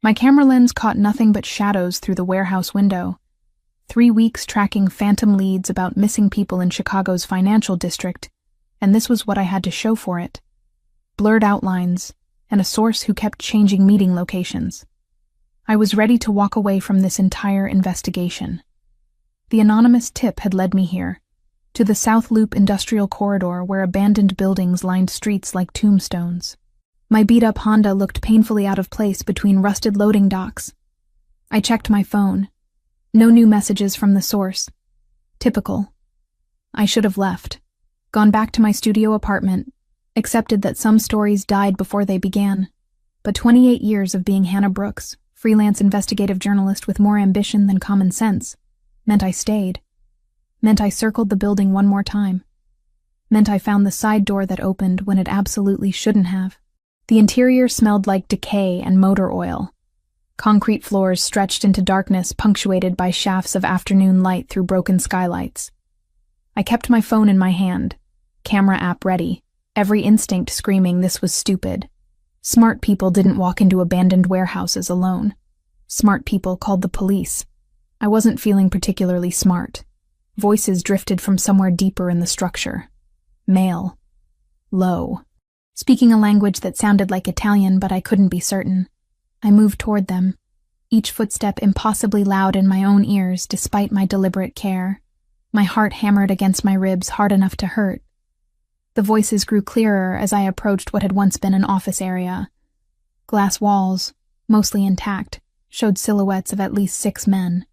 My camera lens caught nothing but shadows through the warehouse window. 3 weeks tracking phantom leads about missing people in Chicago's financial district, and this was what I had to show for it. Blurred outlines, and a source who kept changing meeting locations. I was ready to walk away from this entire investigation. The anonymous tip had led me here, to the South Loop Industrial Corridor where abandoned buildings lined streets like tombstones. My beat-up Honda looked painfully out of place between rusted loading docks. I checked my phone. No new messages from the source. Typical. I should have left, gone back to my studio apartment, accepted that some stories died before they began. But 28 years of being Hannah Brooks, freelance investigative journalist with more ambition than common sense, meant I stayed. Meant I circled the building one more time. Meant I found the side door that opened when it absolutely shouldn't have. The interior smelled like decay and motor oil. Concrete floors stretched into darkness punctuated by shafts of afternoon light through broken skylights. I kept my phone in my hand, camera app ready, every instinct screaming this was stupid. Smart people didn't walk into abandoned warehouses alone. Smart people called the police. I wasn't feeling particularly smart. Voices drifted from somewhere deeper in the structure. Male. Low. Speaking a language that sounded like Italian, but I couldn't be certain. I moved toward them, each footstep impossibly loud in my own ears despite my deliberate care. My heart hammered against my ribs hard enough to hurt. The voices grew clearer as I approached what had once been an office area. Glass walls, mostly intact, showed silhouettes of at least 6 men.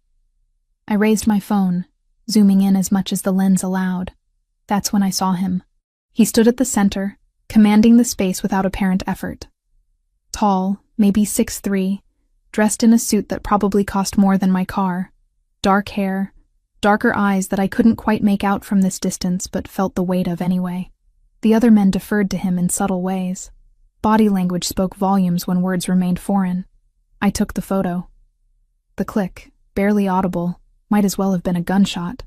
I raised my phone, zooming in as much as the lens allowed. That's when I saw him. He stood at the center, commanding the space without apparent effort. Tall, maybe 6'3", dressed in a suit that probably cost more than my car. Dark hair, darker eyes that I couldn't quite make out from this distance but felt the weight of anyway. The other men deferred to him in subtle ways. Body language spoke volumes when words remained foreign. I took the photo. The click, barely audible, might as well have been a gunshot.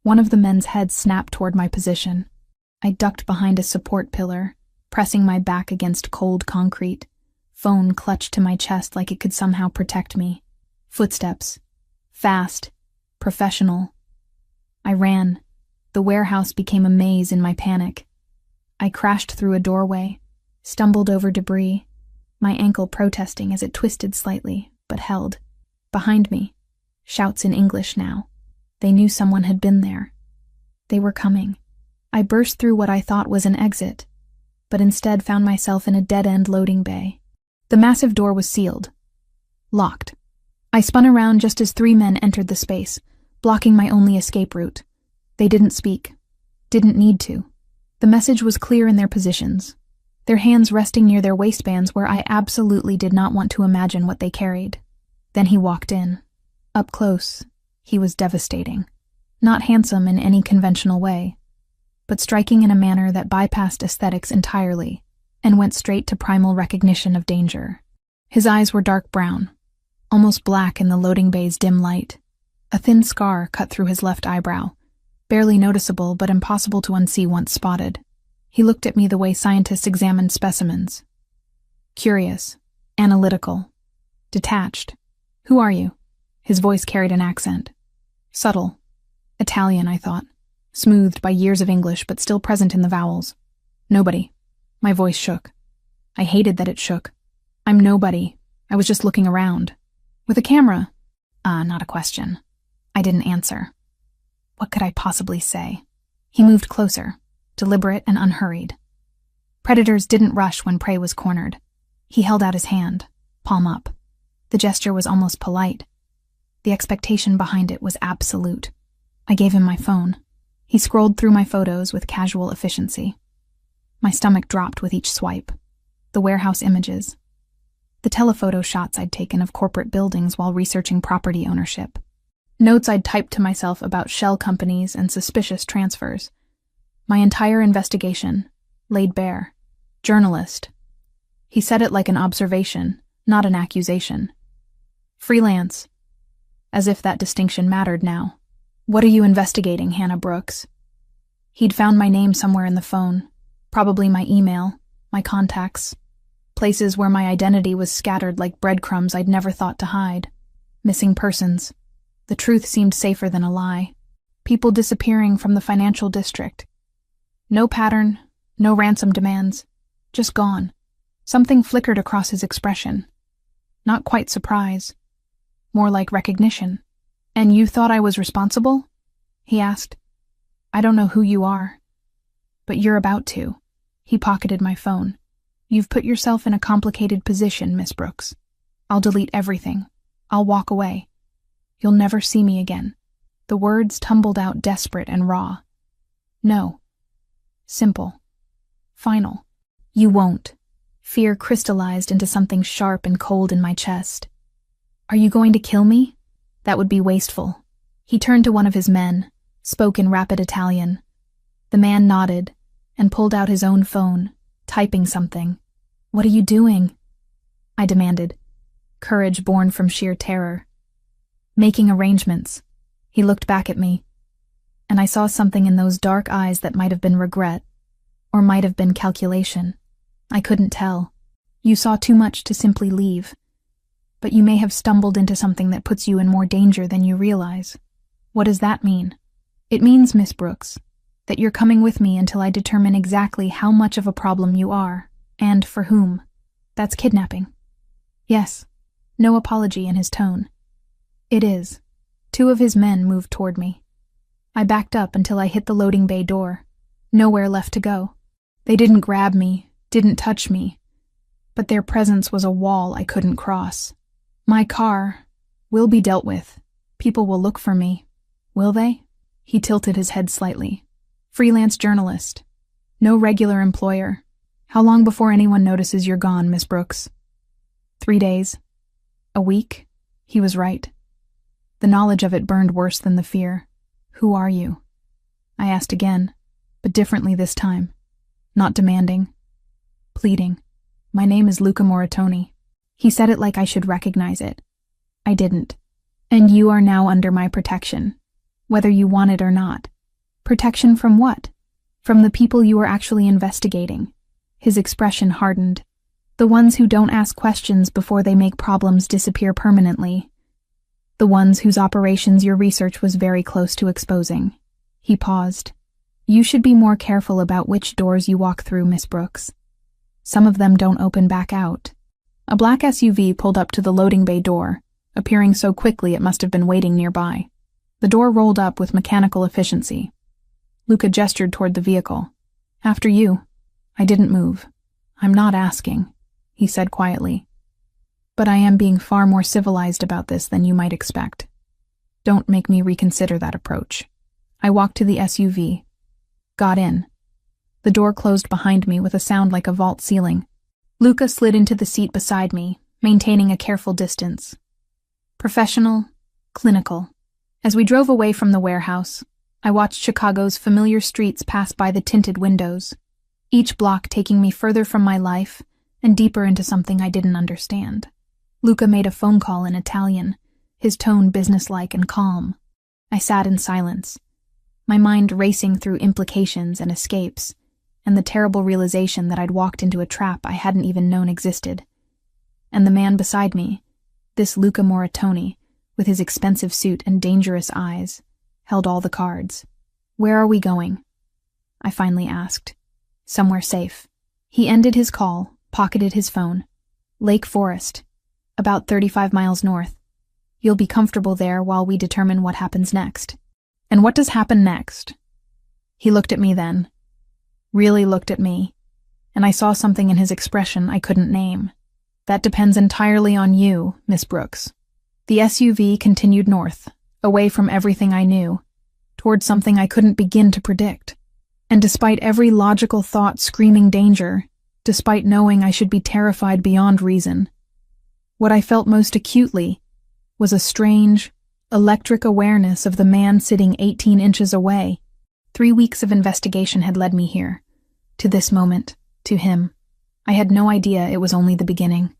One of the men's heads snapped toward my position. I ducked behind a support pillar, pressing my back against cold concrete. Phone clutched to my chest like it could somehow protect me. Footsteps. Fast. Professional. I ran. The warehouse became a maze in my panic. I crashed through a doorway, stumbled over debris, my ankle protesting as it twisted slightly, but held. Behind me. Shouts in English now. They knew someone had been there. They were coming. I burst through what I thought was an exit, but instead found myself in a dead-end loading bay. The massive door was sealed. Locked. I spun around just as 3 men entered the space, blocking my only escape route. They didn't speak. Didn't need to. The message was clear in their positions, their hands resting near their waistbands where I absolutely did not want to imagine what they carried. Then he walked in. Up close, he was devastating. Not handsome in any conventional way, but striking in a manner that bypassed aesthetics entirely and went straight to primal recognition of danger. His eyes were dark brown, almost black in the loading bay's dim light. A thin scar cut through his left eyebrow, barely noticeable but impossible to unsee once spotted. He looked at me the way scientists examined specimens. Curious, analytical, detached. Who are you? His voice carried an accent. Subtle. Italian, I thought. Smoothed by years of English but still present in the vowels. Nobody. My voice shook. I hated that it shook. I'm nobody. I was just looking around. With a camera? Not a question. I didn't answer. What could I possibly say? He moved closer, deliberate and unhurried. Predators didn't rush when prey was cornered. He held out his hand, palm up. The gesture was almost polite. The expectation behind it was absolute. I gave him my phone. He scrolled through my photos with casual efficiency. My stomach dropped with each swipe. The warehouse images. The telephoto shots I'd taken of corporate buildings while researching property ownership. Notes I'd typed to myself about shell companies and suspicious transfers. My entire investigation, laid bare. Journalist. He said it like an observation, not an accusation. Freelance. As if that distinction mattered now. What are you investigating, Hannah Brooks? He'd found my name somewhere in the phone. Probably my email, my contacts. Places where my identity was scattered like breadcrumbs I'd never thought to hide. Missing persons. The truth seemed safer than a lie. People disappearing from the financial district. No pattern, no ransom demands. Just gone. Something flickered across his expression. Not quite surprise. More like recognition. "And you thought I was responsible?" he asked. "I don't know who you are. But you're about to." He pocketed my phone. "You've put yourself in a complicated position, Miss Brooks. I'll delete everything. I'll walk away. You'll never see me again." The words tumbled out desperate and raw. No. Simple. Final. "You won't." Fear crystallized into something sharp and cold in my chest. "Are you going to kill me?" That would be wasteful. He turned to one of his men, spoke in rapid Italian. The man nodded and pulled out his own phone, typing something. "What are you doing?" I demanded, courage born from sheer terror. "Making arrangements." He looked back at me, and I saw something in those dark eyes that might have been regret, or might have been calculation. I couldn't tell. "You saw too much to simply leave. But you may have stumbled into something that puts you in more danger than you realize." "What does that mean?" "It means, Miss Brooks, that you're coming with me until I determine exactly how much of a problem you are, and for whom. That's kidnapping." "Yes." No apology in his tone. "It is." Two of his men moved toward me. I backed up until I hit the loading bay door. Nowhere left to go. They didn't grab me, didn't touch me, but their presence was a wall I couldn't cross. "My car will be dealt with. People will look for me. Will they?" He tilted his head slightly. "Freelance journalist. No regular employer. How long before anyone notices you're gone, Miss Brooks?" 3 days. A week? He was right. The knowledge of it burned worse than the fear. "Who are you?" I asked again, but differently this time. Not demanding. Pleading. "My name is Luca Moritoni." He said it like I should recognize it. I didn't. "And you are now under my protection, whether you want it or not." "Protection from what?" "From the people you are actually investigating." His expression hardened. "The ones who don't ask questions before they make problems disappear permanently. The ones whose operations your research was very close to exposing." He paused. "You should be more careful about which doors you walk through, Miss Brooks. Some of them don't open back out." A black SUV pulled up to the loading bay door, appearing so quickly it must have been waiting nearby. The door rolled up with mechanical efficiency. Luca gestured toward the vehicle. "After you." I didn't move. "I'm not asking," he said quietly. "But I am being far more civilized about this than you might expect. Don't make me reconsider that approach." I walked to the SUV. Got in. The door closed behind me with a sound like a vault ceiling. Luca slid into the seat beside me, maintaining a careful distance. Professional, clinical. As we drove away from the warehouse, I watched Chicago's familiar streets pass by the tinted windows, each block taking me further from my life and deeper into something I didn't understand. Luca made a phone call in Italian, his tone businesslike and calm. I sat in silence, my mind racing through implications and escapes, and the terrible realization that I'd walked into a trap I hadn't even known existed. And the man beside me, this Luca Moritoni, with his expensive suit and dangerous eyes, held all the cards. "Where are we going?" I finally asked. "Somewhere safe." He ended his call, pocketed his phone. "Lake Forest. About 35 miles north. You'll be comfortable there while we determine what happens next." "And what does happen next?" He looked at me then. Really looked at me, and I saw something in his expression I couldn't name. "That depends entirely on you, Miss Brooks." The SUV continued north, away from everything I knew, toward something I couldn't begin to predict. And despite every logical thought screaming danger, despite knowing I should be terrified beyond reason, what I felt most acutely was a strange, electric awareness of the man sitting 18 inches away. 3 weeks of investigation had led me here, to this moment, to him. I had no idea it was only the beginning.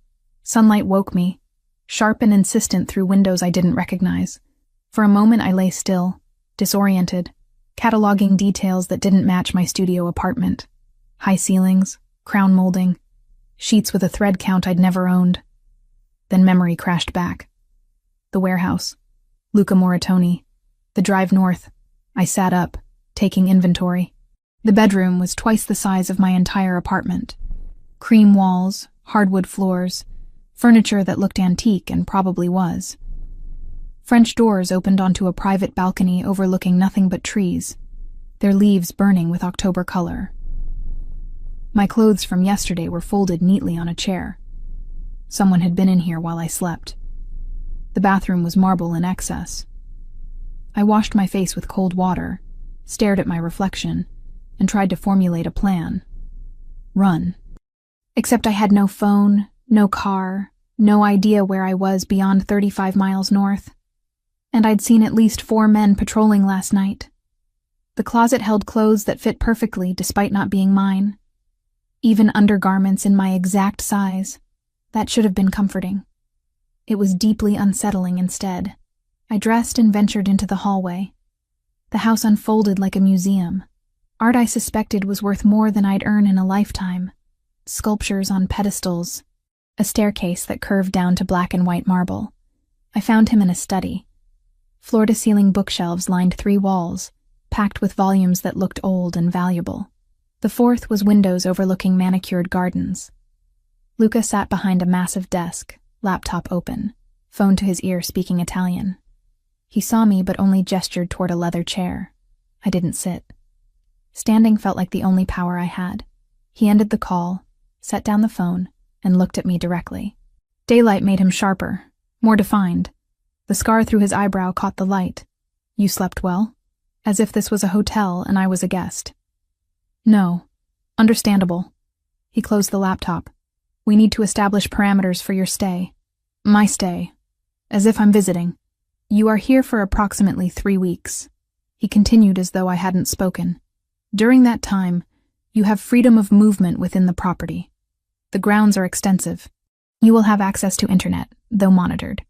Sunlight woke me, sharp and insistent through windows I didn't recognize. For a moment I lay still, disoriented, cataloging details that didn't match my studio apartment. High ceilings, crown molding, sheets with a thread count I'd never owned. Then memory crashed back. The warehouse. Luca Moritoni. The drive north. I sat up, taking inventory. The bedroom was twice the size of my entire apartment. Cream walls, hardwood floors, furniture that looked antique and probably was. French doors opened onto a private balcony overlooking nothing but trees, their leaves burning with October color. My clothes from yesterday were folded neatly on a chair. Someone had been in here while I slept. The bathroom was marble in excess. I washed my face with cold water, stared at my reflection, and tried to formulate a plan. Run. Except I had no phone, no car, no idea where I was beyond 35 miles north. And I'd seen at least 4 men patrolling last night. The closet held clothes that fit perfectly despite not being mine. Even undergarments in my exact size. That should have been comforting. It was deeply unsettling instead. I dressed and ventured into the hallway. The house unfolded like a museum. Art I suspected was worth more than I'd earn in a lifetime. Sculptures on pedestals. A staircase that curved down to black and white marble. I found him in a study. Floor-to-ceiling bookshelves lined 3 walls, packed with volumes that looked old and valuable. The 4th was windows overlooking manicured gardens. Luca sat behind a massive desk, laptop open, phone to his ear speaking Italian. He saw me but only gestured toward a leather chair. I didn't sit. Standing felt like the only power I had. He ended the call, set down the phone, and looked at me directly. Daylight made him sharper, more defined. The scar through his eyebrow caught the light. You slept well? As if this was a hotel and I was a guest. No. Understandable. He closed the laptop. We need to establish parameters for your stay. My stay. As if I'm visiting. You are here for approximately 3 weeks. He continued as though I hadn't spoken. During that time, you have freedom of movement within the property. The grounds are extensive. You will have access to internet, though monitored.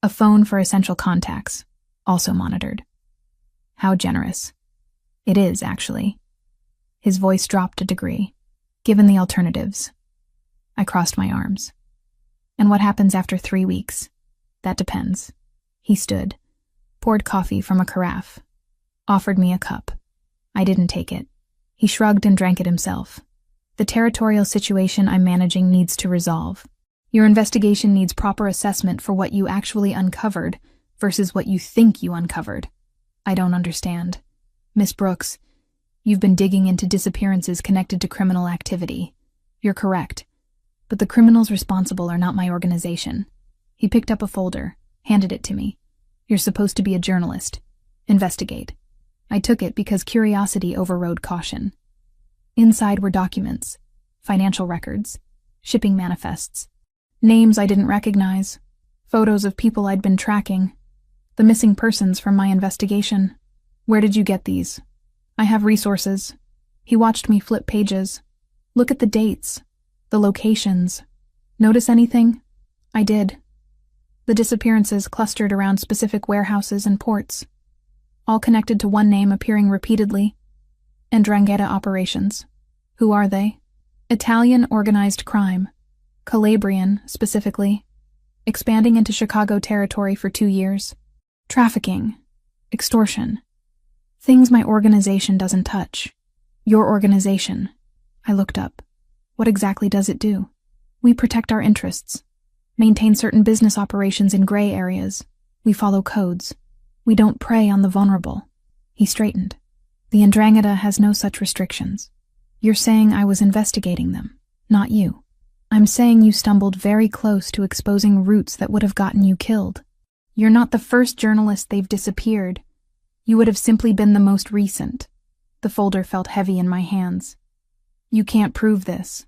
A phone for essential contacts, also monitored. How generous. It is, actually. His voice dropped a degree. Given the alternatives. I crossed my arms. And what happens after 3 weeks? That depends. He stood, poured coffee from a carafe, offered me a cup. I didn't take it. He shrugged and drank it himself. The territorial situation I'm managing needs to resolve. Your investigation needs proper assessment for what you actually uncovered versus what you think you uncovered. I don't understand. Miss Brooks, you've been digging into disappearances connected to criminal activity. You're correct. But the criminals responsible are not my organization. He picked up a folder, handed it to me. You're supposed to be a journalist. Investigate. I took it because curiosity overrode caution. Inside were documents, financial records, shipping manifests, names I didn't recognize, photos of people I'd been tracking, the missing persons from my investigation. Where did you get these? I have resources. He watched me flip pages. Look at the dates, the locations. Notice anything? I did. The disappearances clustered around specific warehouses and ports, all connected to one name appearing repeatedly. 'Ndrangheta operations. Who are they? Italian organized crime. Calabrian, specifically. Expanding into Chicago territory for 2 years. Trafficking. Extortion. Things my organization doesn't touch. Your organization. I looked up. What exactly does it do? We protect our interests. Maintain certain business operations in gray areas. We follow codes. We don't prey on the vulnerable. He straightened. The 'Ndrangheta has no such restrictions. You're saying I was investigating them, not you. I'm saying you stumbled very close to exposing roots that would have gotten you killed. You're not the first journalist they've disappeared. You would have simply been the most recent. The folder felt heavy in my hands. You can't prove this.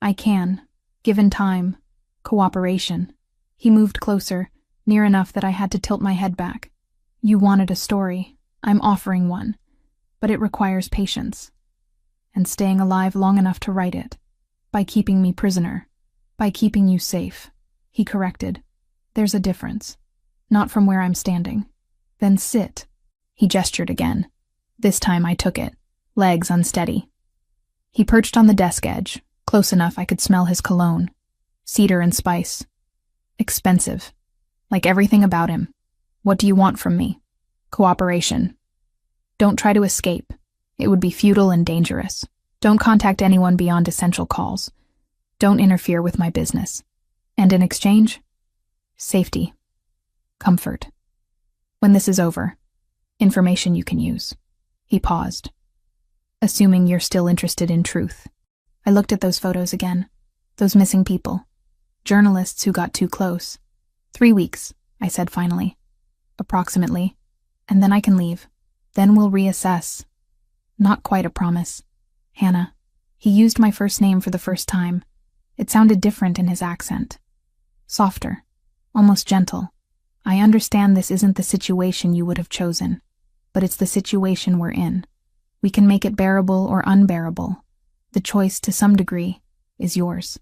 I can, given time, cooperation. He moved closer, near enough that I had to tilt my head back. You wanted a story. I'm offering one. But it requires patience. And staying alive long enough to write it. By keeping me prisoner. By keeping you safe. He corrected. There's a difference. Not from where I'm standing. Then sit. He gestured again. This time I took it. Legs unsteady. He perched on the desk edge, Close enough I could smell his cologne. Cedar and spice. Expensive. Like everything about him. What do you want from me? Cooperation. Don't try to escape. It would be futile and dangerous. Don't contact anyone beyond essential calls. Don't interfere with my business. And in exchange? Safety. Comfort. When this is over, information you can use. He paused. Assuming you're still interested in truth. I looked at those photos again. Those missing people. Journalists who got too close. 3 weeks, I said finally. Approximately. And then I can leave. Then we'll reassess. Not quite a promise. Hannah. He used my first name for the first time. It sounded different in his accent. Softer. Almost gentle. I understand this isn't the situation you would have chosen, but it's the situation we're in. We can make it bearable or unbearable. The choice, to some degree, is yours.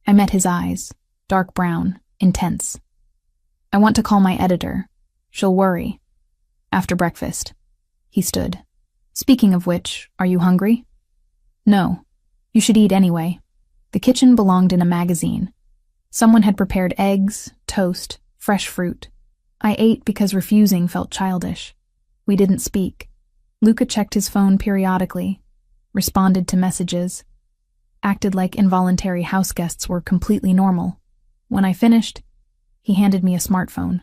I met his eyes. Dark brown. Intense. I want to call my editor. She'll worry. After breakfast. He stood. Speaking of which, are you hungry? No. You should eat anyway. The kitchen belonged in a magazine. Someone had prepared eggs, toast, fresh fruit. I ate because refusing felt childish. We didn't speak. Luca checked his phone periodically, responded to messages, acted like involuntary house guests were completely normal. When I finished, he handed me a smartphone.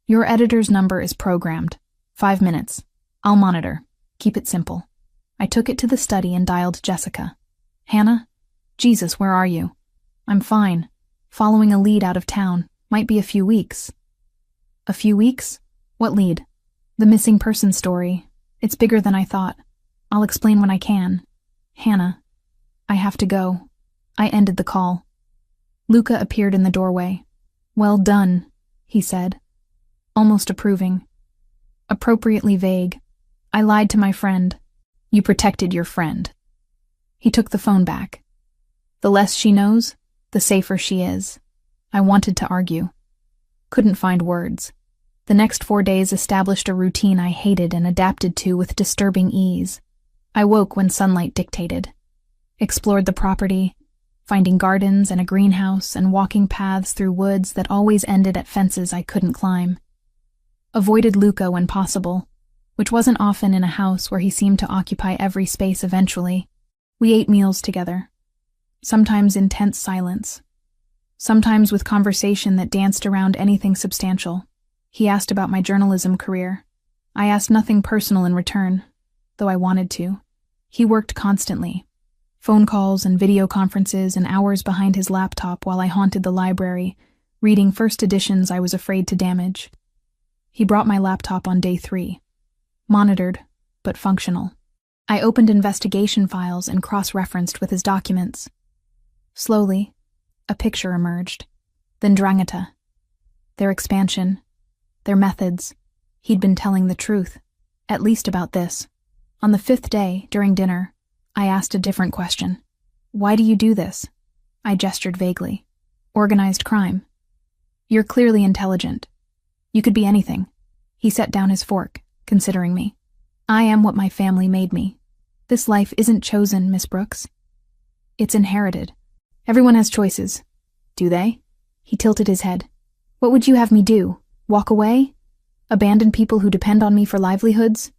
Your editor's number is programmed. 5 minutes. I'll monitor. Keep it simple. I took it to the study and dialed Jessica. Hannah? Jesus, where are you? I'm fine. Following a lead out of town. Might be a few weeks. A few weeks? What lead? The missing person story. It's bigger than I thought. I'll explain when I can. Hannah. I have to go. I ended the call. Luca appeared in the doorway. Well done, he said. Almost approving. Appropriately vague. I lied to my friend. You protected your friend. He took the phone back. The less she knows, the safer she is. I wanted to argue. Couldn't find words. The next 4 days established a routine I hated and adapted to with disturbing ease. I woke when sunlight dictated. Explored the property, finding gardens and a greenhouse and walking paths through woods that always ended at fences I couldn't climb. Avoided Luca when possible, which wasn't often in a house where he seemed to occupy every space eventually. We ate meals together. Sometimes in tense silence. Sometimes with conversation that danced around anything substantial. He asked about my journalism career. I asked nothing personal in return, though I wanted to. He worked constantly. Phone calls and video conferences and hours behind his laptop while I haunted the library, reading first editions I was afraid to damage. He brought my laptop on day 3. Monitored, but functional. I opened investigation files and cross-referenced with his documents. Slowly, a picture emerged. Then Drangheta. Their expansion. Their methods. He'd been telling the truth, at least about this. On the 5th day, during dinner, I asked a different question. Why do you do this? I gestured vaguely. Organized crime. You're clearly intelligent. You could be anything. He set down his fork, considering me. I am what my family made me. This life isn't chosen, Miss Brooks. It's inherited. Everyone has choices. Do they? He tilted his head. What would you have me do? Walk away? Abandon people who depend on me for livelihoods?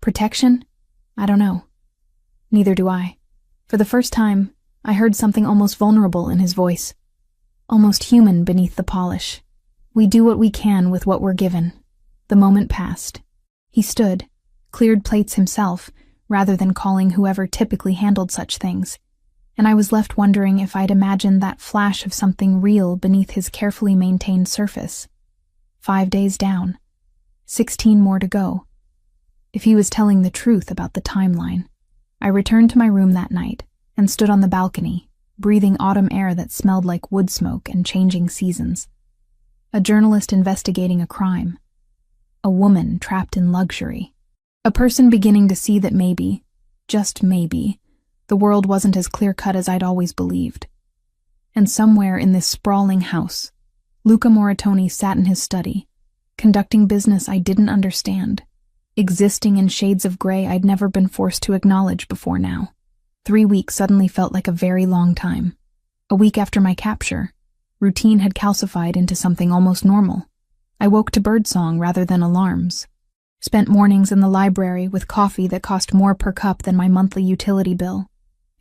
Protection? I don't know. Neither do I. For the first time, I heard something almost vulnerable in his voice. Almost human beneath the polish. We do what we can with what we're given. The moment passed. He stood, cleared plates himself, rather than calling whoever typically handled such things, and I was left wondering if I'd imagined that flash of something real beneath his carefully maintained surface. 5 days down. 16 more to go. If he was telling the truth about the timeline. I returned to my room that night and stood on the balcony, breathing autumn air that smelled like wood smoke and changing seasons. A journalist investigating a crime. A woman trapped in luxury. A person beginning to see that maybe, just maybe, the world wasn't as clear-cut as I'd always believed. And somewhere in this sprawling house, Luca Moritoni sat in his study, conducting business I didn't understand, existing in shades of gray I'd never been forced to acknowledge before now. 3 weeks suddenly felt like a very long time. A week after my capture, routine had calcified into something almost normal. I woke to birdsong rather than alarms. Spent mornings in the library with coffee that cost more per cup than my monthly utility bill.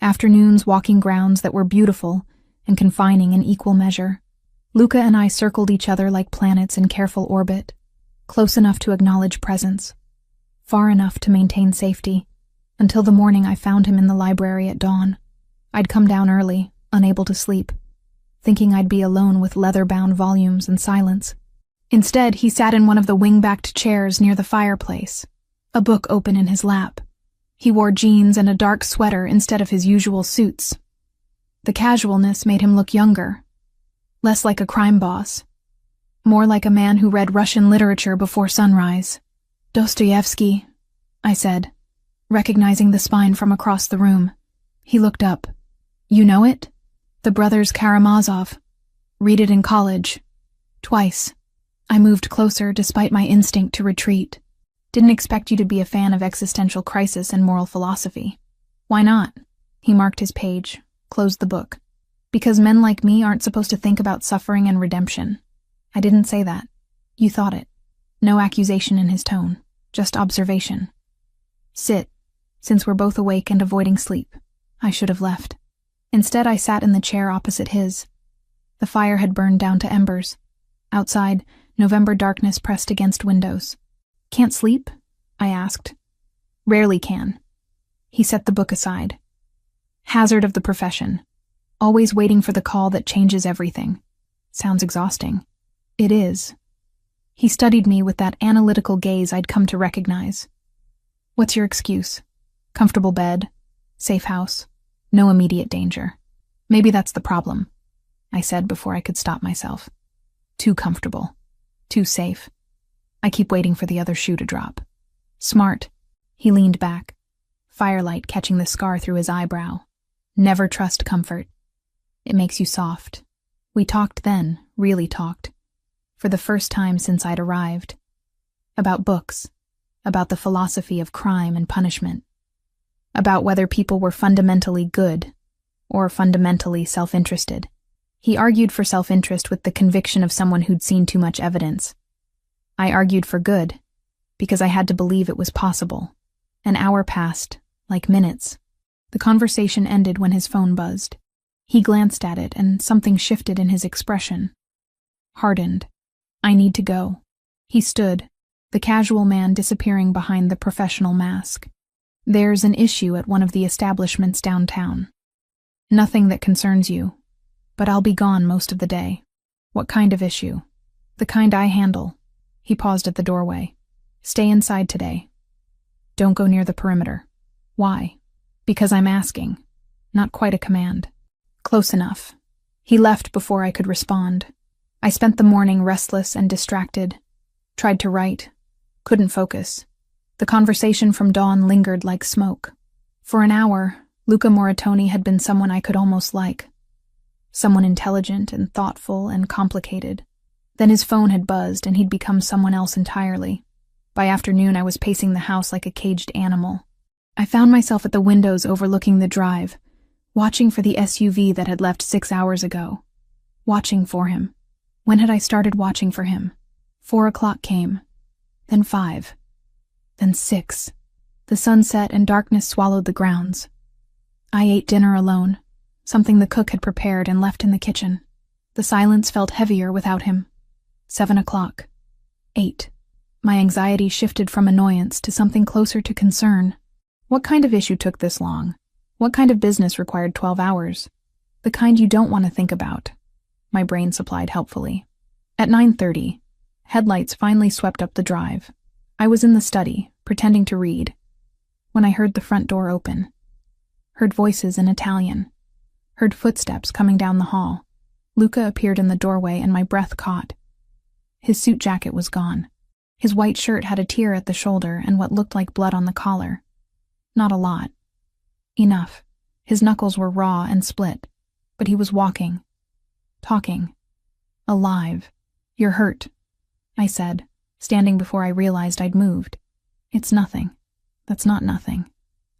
Afternoons walking grounds that were beautiful and confining in equal measure. Luca and I circled each other like planets in careful orbit, close enough to acknowledge presence, far enough to maintain safety, until the morning I found him in the library at dawn. I'd come down early, unable to sleep, thinking I'd be alone with leather-bound volumes and silence. Instead, he sat in one of the wing-backed chairs near the fireplace, a book open in his lap. He wore jeans and a dark sweater instead of his usual suits. The casualness made him look younger, less like a crime boss, more like a man who read Russian literature before sunrise. "Dostoevsky," I said, recognizing the spine from across the room. He looked up. "You know it? The Brothers Karamazov. Read it in college. Twice." I moved closer despite my instinct to retreat. "Didn't expect you to be a fan of existential crisis and moral philosophy." "Why not?" He marked his page, closed the book. "Because men like me aren't supposed to think about suffering and redemption." I didn't say that. You thought it. No accusation in his tone, just observation. "Sit, since we're both awake and avoiding sleep." I should have left. Instead, I sat in the chair opposite his. The fire had burned down to embers. Outside, November darkness pressed against windows. "Can't sleep?" I asked. "Rarely can." He set the book aside. "Hazard of the profession. Always waiting for the call that changes everything. Sounds exhausting." It is. He studied me with that analytical gaze I'd come to recognize. "What's your excuse? Comfortable bed, safe house, no immediate danger." "Maybe that's the problem," I said before I could stop myself. "Too comfortable. Too safe. I keep waiting for the other shoe to drop." "Smart." He leaned back, firelight catching the scar through his eyebrow. "Never trust comfort. It makes you soft." We talked then, really talked, for the first time since I'd arrived. About books, about the philosophy of crime and punishment, about whether people were fundamentally good or fundamentally self-interested. He argued for self-interest with the conviction of someone who'd seen too much evidence. I argued for good, because I had to believe it was possible. An hour passed, like minutes. The conversation ended when his phone buzzed. He glanced at it, and something shifted in his expression. Hardened. "I need to go." He stood, the casual man disappearing behind the professional mask. "There's an issue at one of the establishments downtown. Nothing that concerns you, but I'll be gone most of the day." "What kind of issue?" "The kind I handle." He paused at the doorway. "Stay inside today. Don't go near the perimeter." "Why?" "Because I'm asking. Not quite a command." "Close enough." He left before I could respond. I spent the morning restless and distracted. Tried to write. Couldn't focus. The conversation from dawn lingered like smoke. For an hour, Luca Moritoni had been someone I could almost like. Someone intelligent and thoughtful and complicated. Then his phone had buzzed and he'd become someone else entirely. By afternoon, I was pacing the house like a caged animal. I found myself at the windows overlooking the drive, watching for the SUV that had left 6 hours ago. Watching for him. When had I started watching for him? 4 o'clock came. Then 5. Then 6. The sun set and darkness swallowed the grounds. I ate dinner alone, something the cook had prepared and left in the kitchen. The silence felt heavier without him. 7 o'clock. 8. My anxiety shifted from annoyance to something closer to concern. What kind of issue took this long? What kind of business required 12 hours? The kind you don't want to think about. My brain supplied helpfully. At 9:30, headlights finally swept up the drive. I was in the study, pretending to read, when I heard the front door open. Heard voices in Italian. Heard footsteps coming down the hall. Luca appeared in the doorway and my breath caught. His suit jacket was gone. His white shirt had a tear at the shoulder and what looked like blood on the collar. Not a lot. Enough. His knuckles were raw and split, but he was walking. Talking. Alive. "You're hurt," I said, standing before I realized I'd moved. "It's nothing. That's not nothing."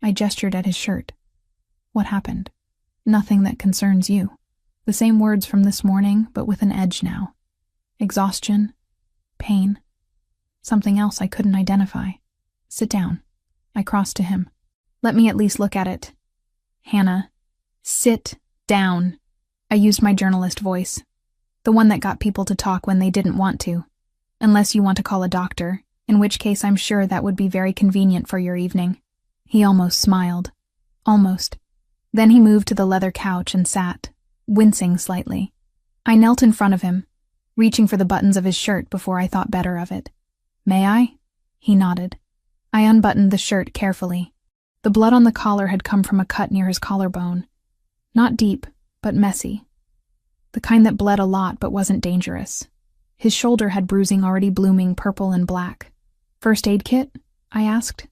I gestured at his shirt. What happened? Nothing that concerns you. The same words from this morning, but with an edge now. Exhaustion. Pain. Something else I couldn't identify. Sit down. I crossed to him. Let me at least look at it. Hannah. Sit down. I used my journalist voice. The one that got people to talk when they didn't want to. Unless you want to call a doctor, in which case I'm sure that would be very convenient for your evening. He almost smiled. Almost. Then he moved to the leather couch and sat, wincing slightly. I knelt in front of him, reaching for the buttons of his shirt before I thought better of it. May I? He nodded. I unbuttoned the shirt carefully. The blood on the collar had come from a cut near his collarbone. Not deep, but messy. The kind that bled a lot but wasn't dangerous. His shoulder had bruising already blooming purple and black. First aid kit? I asked.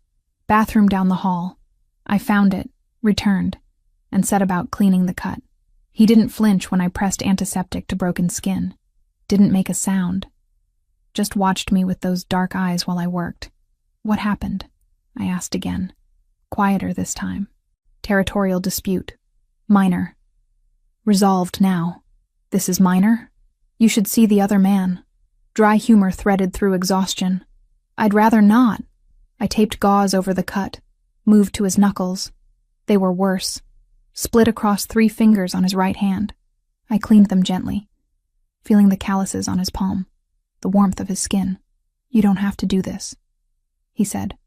Bathroom down the hall. I found it, returned, and set about cleaning the cut. He didn't flinch when I pressed antiseptic to broken skin. Didn't make a sound. Just watched me with those dark eyes while I worked. What happened? I asked again. Quieter this time. Territorial dispute. Minor. Resolved now. This is minor? You should see the other man. Dry humor threaded through exhaustion. I'd rather not. I taped gauze over the cut, moved to his knuckles. They were worse. Split across 3 fingers on his right hand. I cleaned them gently, feeling the calluses on his palm, the warmth of his skin. You don't have to do this, he said.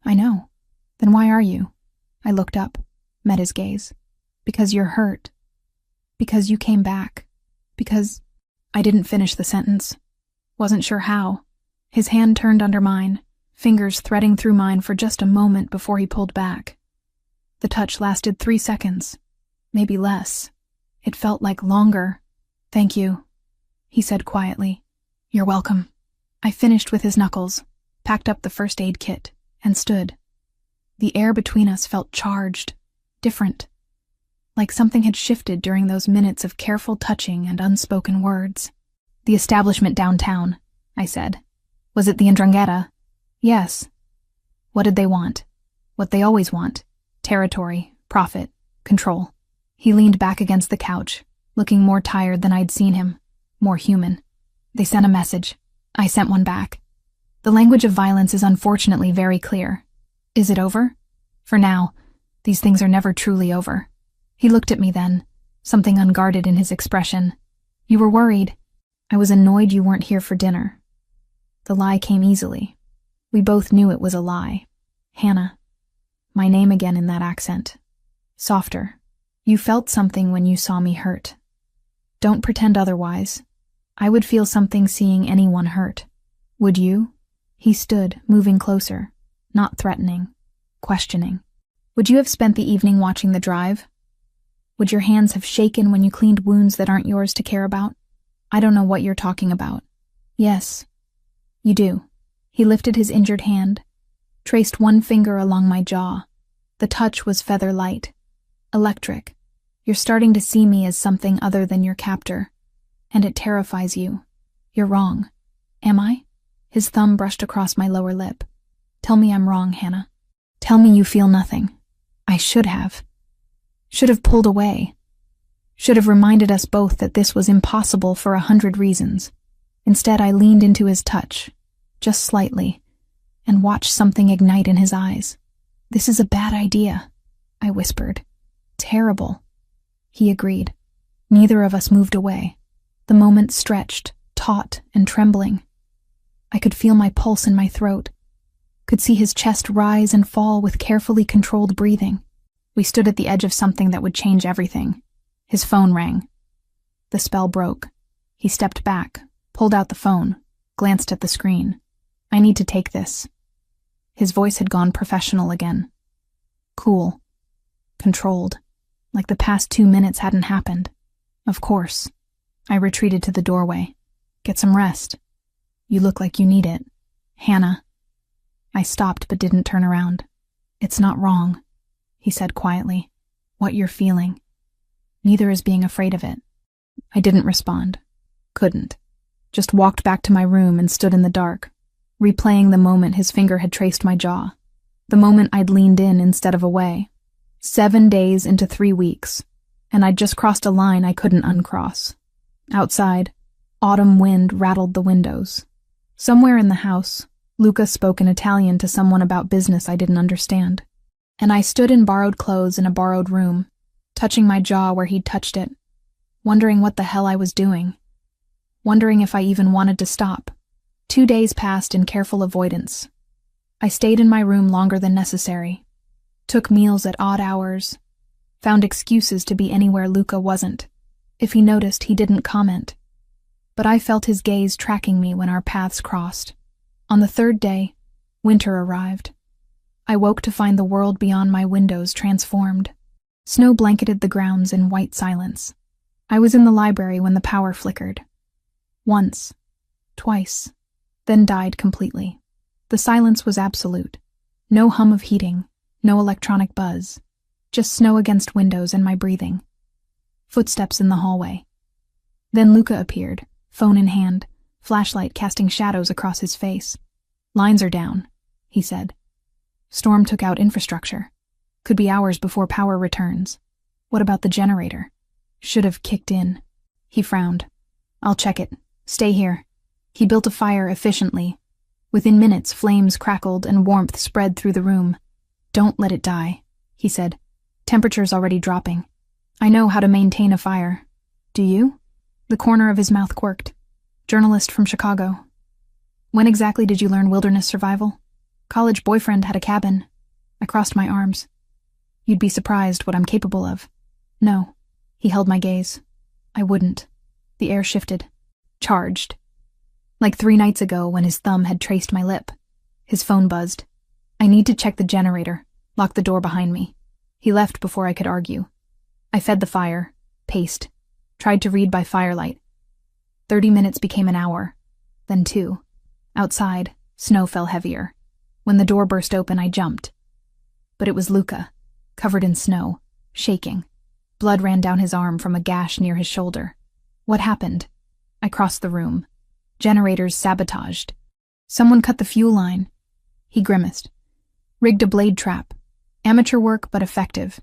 I know. Then why are you? I looked up, met his gaze. Because you're hurt. Because you came back. Because... I didn't finish the sentence. Wasn't sure how. His hand turned under mine, fingers threading through mine for just a moment before he pulled back. The touch lasted 3 seconds. Maybe less. It felt like longer. Thank you, he said quietly. You're welcome. I finished with his knuckles, packed up the first aid kit, and stood. The air between us felt charged, different. Like something had shifted during those minutes of careful touching and unspoken words. The establishment downtown, I said. Was it the Ndrangheta? Yes. What did they want? What they always want. Territory, profit, control. He leaned back against the couch, looking more tired than I'd seen him, more human. They sent a message. I sent one back. The language of violence is unfortunately very clear. Is it over? For now, these things are never truly over. He looked at me then, something unguarded in his expression. You were worried. I was annoyed you weren't here for dinner. The lie came easily. We both knew it was a lie. Hannah. My name again in that accent. Softer. You felt something when you saw me hurt. Don't pretend otherwise. I would feel something seeing anyone hurt. Would you? He stood, moving closer, not threatening, questioning. Would you have spent the evening watching the drive? Would your hands have shaken when you cleaned wounds that aren't yours to care about? I don't know what you're talking about. Yes, you do. He lifted his injured hand, traced one finger along my jaw. The touch was feather light, electric. You're starting to see me as something other than your captor, and it terrifies you. You're wrong. Am I? His thumb brushed across my lower lip. Tell me I'm wrong, Hannah. Tell me you feel nothing. I should have. Should have pulled away. Should have reminded us both that this was impossible for 100 reasons. Instead, I leaned into his touch, just slightly, and watched something ignite in his eyes. This is a bad idea, I whispered. Terrible. He agreed. Neither of us moved away. The moment stretched, taut and trembling. I could feel my pulse in my throat, could see his chest rise and fall with carefully controlled breathing. We stood at the edge of something that would change everything. His phone rang. The spell broke. He stepped back, pulled out the phone, glanced at the screen. I need to take this. His voice had gone professional again. Cool. Controlled. Like the past 2 minutes hadn't happened. Of course. I retreated to the doorway. Get some rest. You look like you need it. Hannah. I stopped but didn't turn around. It's not wrong, he said quietly. What you're feeling. Neither is being afraid of it. I didn't respond. Couldn't. Just walked back to my room and stood in the dark, replaying the moment his finger had traced my jaw. The moment I'd leaned in instead of away. 7 days into 3 weeks, and I'd just crossed a line I couldn't uncross. Outside, autumn wind rattled the windows. Somewhere in the house, Luca spoke in Italian to someone about business I didn't understand. And I stood in borrowed clothes in a borrowed room, touching my jaw where he'd touched it, wondering what the hell I was doing, wondering if I even wanted to stop. 2 days passed in careful avoidance. I stayed in my room longer than necessary, took meals at odd hours, found excuses to be anywhere Luca wasn't. If he noticed, he didn't comment. But I felt his gaze tracking me when our paths crossed. On the 3rd day, winter arrived. I woke to find the world beyond my windows transformed. Snow blanketed the grounds in white silence. I was in the library when the power flickered. Once, twice, then died completely. The silence was absolute. No hum of heating, no electronic buzz. Just snow against windows and my breathing. Footsteps in the hallway. Then Luca appeared, phone in hand, flashlight casting shadows across his face. "Lines are down," he said. "Storm took out infrastructure. Could be hours before power returns. What about the generator? Should have kicked in." He frowned. "I'll check it. Stay here." He built a fire efficiently. Within minutes, flames crackled and warmth spread through the room. "Don't let it die," he said. "Temperature's already dropping. I know how to maintain a fire." "Do you?" The corner of his mouth quirked. "Journalist from Chicago." "When exactly did you learn wilderness survival?" "College boyfriend had a cabin." I crossed my arms. "You'd be surprised what I'm capable of." "No." He held my gaze. "I wouldn't." The air shifted. Charged. Like 3 nights ago when his thumb had traced my lip. His phone buzzed. "I need to check the generator. Lock the door behind me." He left before I could argue. I fed the fire, paced, tried to read by firelight. 30 minutes became an hour, then 2. Outside, snow fell heavier. When the door burst open, I jumped. But it was Luca, covered in snow, shaking. Blood ran down his arm from a gash near his shoulder. "What happened?" I crossed the room. "Generators sabotaged. Someone cut the fuel line." He grimaced. "Rigged a blade trap. Amateur work, but effective.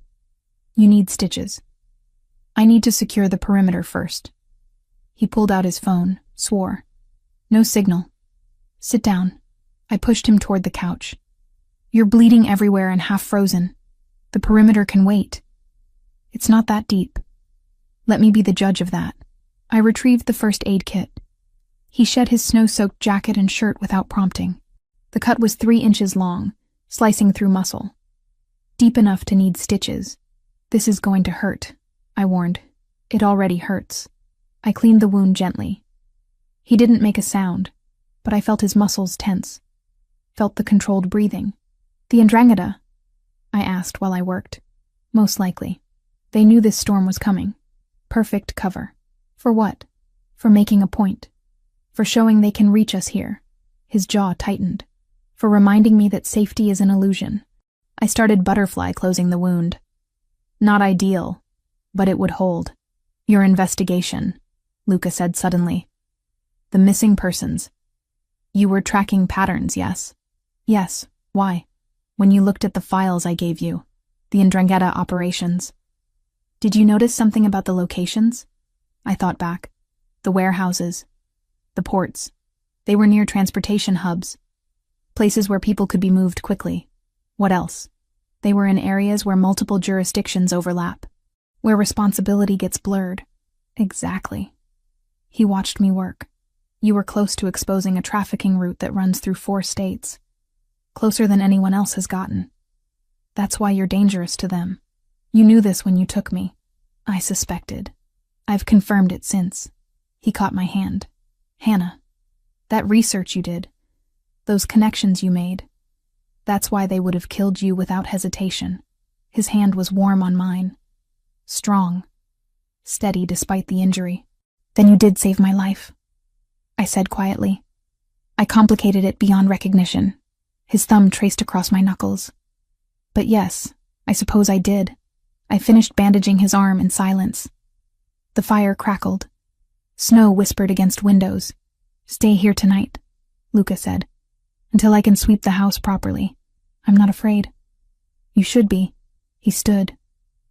You need stitches. I need to secure the perimeter first." He pulled out his phone, swore. "No signal. Sit down." I pushed him toward the couch. "You're bleeding everywhere and half frozen. The perimeter can wait. It's not that deep. Let me be the judge of that." I retrieved the first aid kit. He shed his snow-soaked jacket and shirt without prompting. The cut was 3 inches long, slicing through muscle. Deep enough to need stitches. "This is going to hurt," I warned. "It already hurts." I cleaned the wound gently. He didn't make a sound, but I felt his muscles tense. Felt the controlled breathing. "The Ndrangheta?" I asked while I worked. "Most likely. They knew this storm was coming. Perfect cover. For what? For making a point. For showing they can reach us here." His jaw tightened. "For reminding me that safety is an illusion." I started butterfly closing the wound. "Not ideal, but it would hold." "Your investigation," Luca said suddenly. "The missing persons. You were tracking patterns, yes?" "Yes. Why?" "When you looked at the files I gave you, the Ndrangheta operations. Did you notice something about the locations?" I thought back. The warehouses. The ports. They were near transportation hubs. Places where people could be moved quickly. What else? They were in areas where multiple jurisdictions overlap. Where responsibility gets blurred. Exactly. He watched me work. You were close to exposing a trafficking route that runs through 4 states. Closer than anyone else has gotten. That's why you're dangerous to them. You knew this when you took me." I suspected. "I've confirmed it since." He caught my hand. "Hannah, that research you did, those connections you made, that's why they would have killed you without hesitation." His hand was warm on mine. Strong. Steady despite the injury. "Then you did save my life," I said quietly. I complicated it beyond recognition. His thumb traced across my knuckles. "But yes, I suppose I did." I finished bandaging his arm in silence. The fire crackled. Snow whispered against windows. "Stay here tonight," Luca said, "until I can sweep the house properly. I'm not afraid." "You should be." He stood,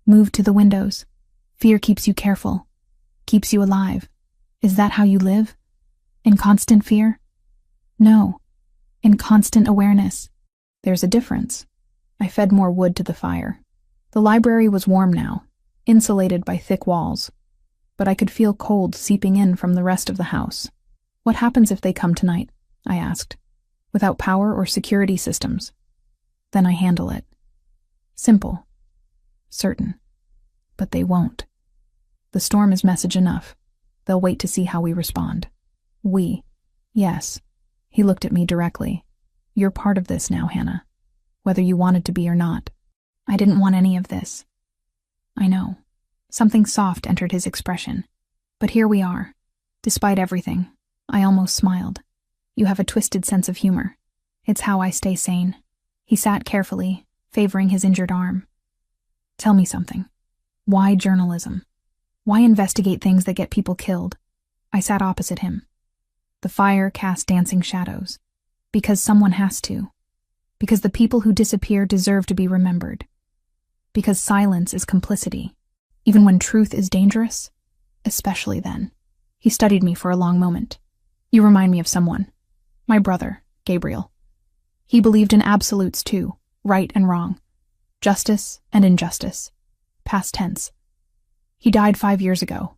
Moved to the windows. Fear keeps you careful, keeps you alive. Is that how you live? In constant fear? No, in constant awareness. There's a difference. I fed more wood to the fire. The library was warm now, insulated by thick walls, but I could feel cold seeping in from the rest of the house. What happens if they come tonight? I asked. Without power or security systems. Then I handle it. Simple. Certain. But they won't. The storm is message enough. They'll wait to see how we respond. We. Yes. He looked at me directly. You're part of this now, Hannah. Whether you wanted to be or not. I didn't want any of this. I know. Something soft entered his expression. But here we are. Despite everything, I almost smiled. You have a twisted sense of humor. It's how I stay sane. He sat carefully, favoring his injured arm. Tell me something. Why journalism? Why investigate things that get people killed? I sat opposite him. The fire cast dancing shadows. Because someone has to. Because the people who disappear deserve to be remembered. Because silence is complicity. Even when truth is dangerous? Especially then. He studied me for a long moment. You remind me of someone. My brother, Gabriel. He believed in absolutes too, right and wrong. Justice and injustice. Past tense. He died 5 years ago.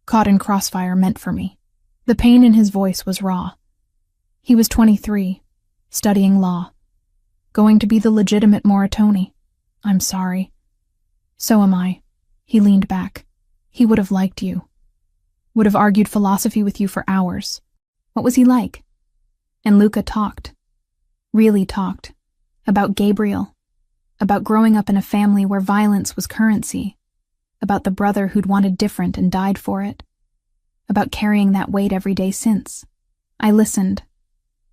Caught in crossfire meant for me. The pain in his voice was raw. He was 23, studying law. Going to be the legitimate Moritoni. I'm sorry. So am I. He leaned back. He would have liked you. Would have argued philosophy with you for hours. What was he like? And Luca talked. Really talked. About Gabriel. About growing up in a family where violence was currency. About the brother who'd wanted different and died for it. About carrying that weight every day since. I listened.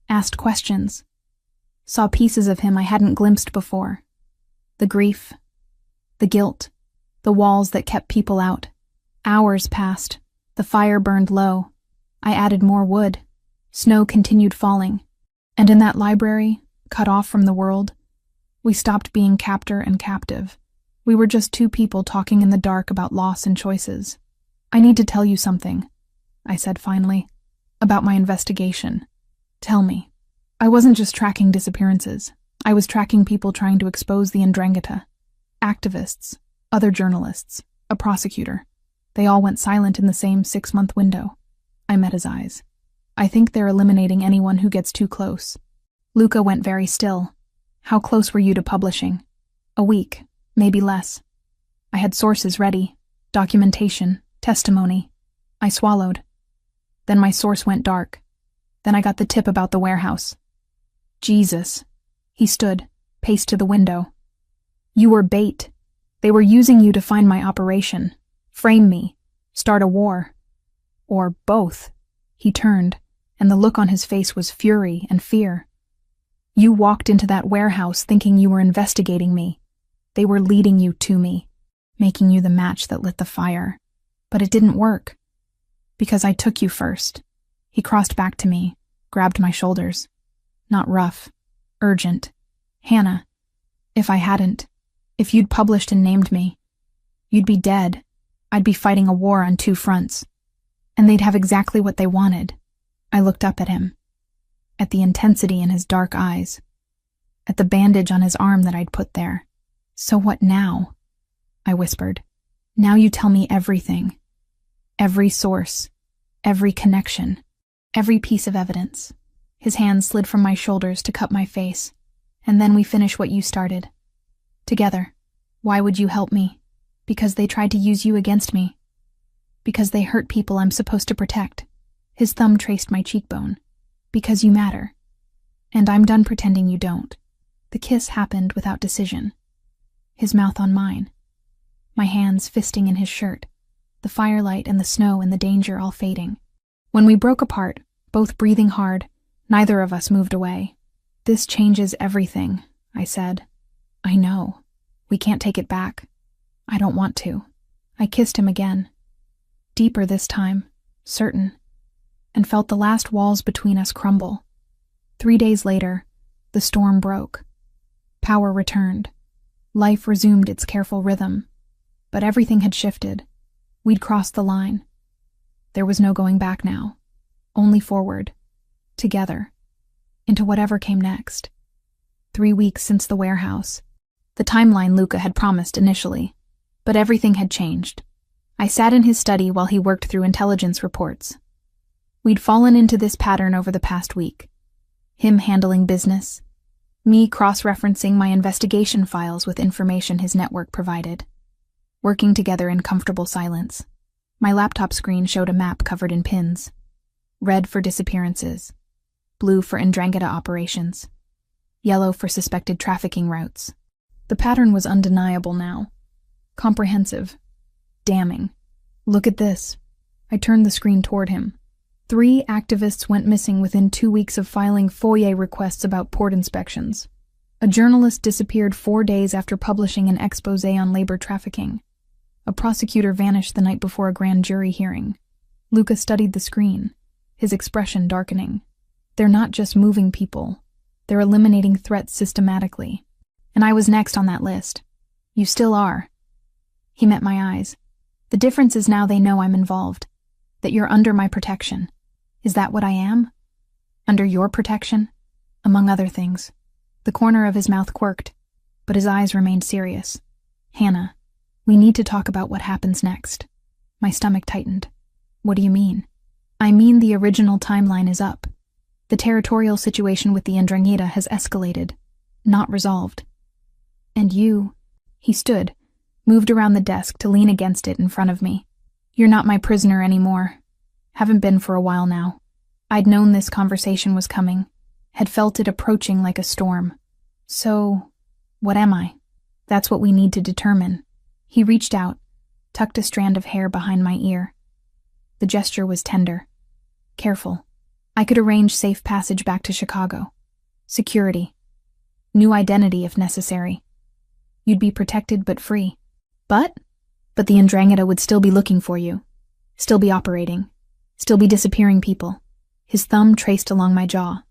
Asked questions. Saw pieces of him I hadn't glimpsed before. The grief. The guilt. The walls that kept people out. Hours passed. The fire burned low. I added more wood. Snow continued falling. And in that library, cut off from the world, we stopped being captor and captive. We were just two people talking in the dark about loss and choices. I need to tell you something, I said finally, about my investigation. Tell me. I wasn't just tracking disappearances. I was tracking people trying to expose the Ndrangheta. Activists, other journalists, a prosecutor. They all went silent in the same 6-month window. I met his eyes. I think they're eliminating anyone who gets too close. Luca went very still. How close were you to publishing? A week, maybe less. I had sources ready, documentation, testimony. I swallowed. Then my source went dark. Then I got the tip about the warehouse. Jesus. He stood, paced to the window. You were bait. They were using you to find my operation, frame me, start a war. Or both. He turned, and the look on his face was fury and fear. You walked into that warehouse thinking you were investigating me. They were leading you to me, making you the match that lit the fire. But it didn't work. Because I took you first. He crossed back to me, grabbed my shoulders. Not rough. Urgent. Hannah, if I hadn't, if you'd published and named me, you'd be dead. I'd be fighting a war on 2 fronts. And they'd have exactly what they wanted. I looked up at him. At the intensity in his dark eyes. At the bandage on his arm that I'd put there. So what now? I whispered. Now you tell me everything. Every source. Every connection. Every piece of evidence. His hands slid from my shoulders to cup my face. And then we finish what you started. Together. Why would you help me? Because they tried to use you against me. Because they hurt people I'm supposed to protect. His thumb traced my cheekbone. Because you matter. And I'm done pretending you don't. The kiss happened without decision. His mouth on mine. My hands fisting in his shirt. The firelight and the snow and the danger all fading. When we broke apart, both breathing hard, neither of us moved away. This changes everything, I said. I know. We can't take it back. I don't want to. I kissed him again. Deeper this time, certain, and felt the last walls between us crumble. 3 days later, the storm broke. Power returned. Life resumed its careful rhythm. But everything had shifted. We'd crossed the line. There was no going back now. Only forward. Together. Into whatever came next. 3 weeks since the warehouse. The timeline Luca had promised initially. But everything had changed. I sat in his study while he worked through intelligence reports. We'd fallen into this pattern over the past week. Him handling business. Me cross-referencing my investigation files with information his network provided. Working together in comfortable silence. My laptop screen showed a map covered in pins. Red for disappearances. Blue for Ndrangheta operations. Yellow for suspected trafficking routes. The pattern was undeniable now. Comprehensive. Damning. Look at this. I turned the screen toward him. 3 activists went missing within 2 weeks of filing FOIA requests about port inspections. A journalist disappeared 4 days after publishing an exposé on labor trafficking. A prosecutor vanished the night before a grand jury hearing. Luca studied the screen, his expression darkening. They're not just moving people. They're eliminating threats systematically. And I was next on that list. You still are. He met my eyes. The difference is now they know I'm involved. That you're under my protection. Is that what I am? Under your protection? Among other things. The corner of his mouth quirked, but his eyes remained serious. Hannah, we need to talk about what happens next. My stomach tightened. What do you mean? I mean the original timeline is up. The territorial situation with the Ndrangheta has escalated, not resolved. And you... He stood, moved around the desk to lean against it in front of me. You're not my prisoner anymore. Haven't been for a while now. I'd known this conversation was coming, had felt it approaching like a storm. So, what am I? That's what we need to determine. He reached out, tucked a strand of hair behind my ear. The gesture was tender. Careful. I could arrange safe passage back to Chicago. Security. New identity if necessary. You'd be protected but free. But the Ndrangheta would still be looking for you. Still be operating. Still be disappearing people. His thumb traced along my jaw.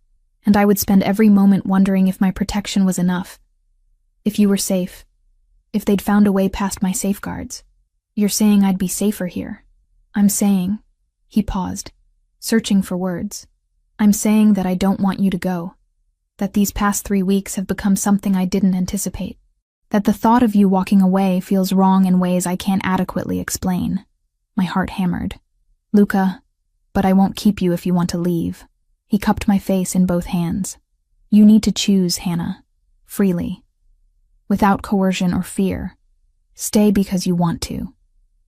And I would spend every moment wondering if my protection was enough. If you were safe. If they'd found a way past my safeguards. You're saying I'd be safer here. I'm saying... He paused, searching for words. I'm saying that I don't want you to go. That these past 3 weeks have become something I didn't anticipate. That the thought of you walking away feels wrong in ways I can't adequately explain. My heart hammered. Luca, but I won't keep you if you want to leave. He cupped my face in both hands. You need to choose, Hannah. Freely. Without coercion or fear. Stay because you want to.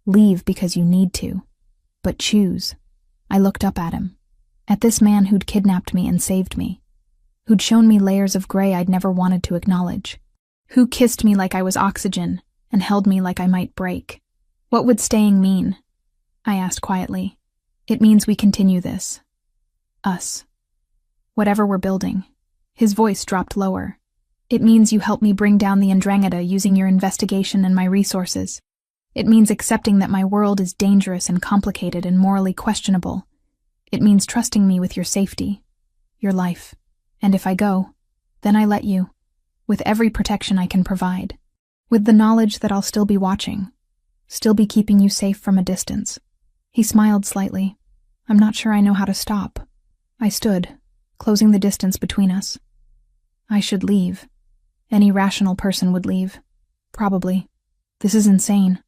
Leave because you need to. But choose. I looked up at him. At this man who'd kidnapped me and saved me. Who'd shown me layers of gray I'd never wanted to acknowledge. Who kissed me like I was oxygen and held me like I might break. What would staying mean? I asked quietly. It means we continue this. Us. Whatever we're building. His voice dropped lower. It means you help me bring down the Ndrangheta using your investigation and my resources. It means accepting that my world is dangerous and complicated and morally questionable. It means trusting me with your safety, your life. And if I go, then I let you, with every protection I can provide, with the knowledge that I'll still be watching, still be keeping you safe from a distance. He smiled slightly. I'm not sure I know how to stop. I stood, closing the distance between us. I should leave. Any rational person would leave. Probably. This is insane.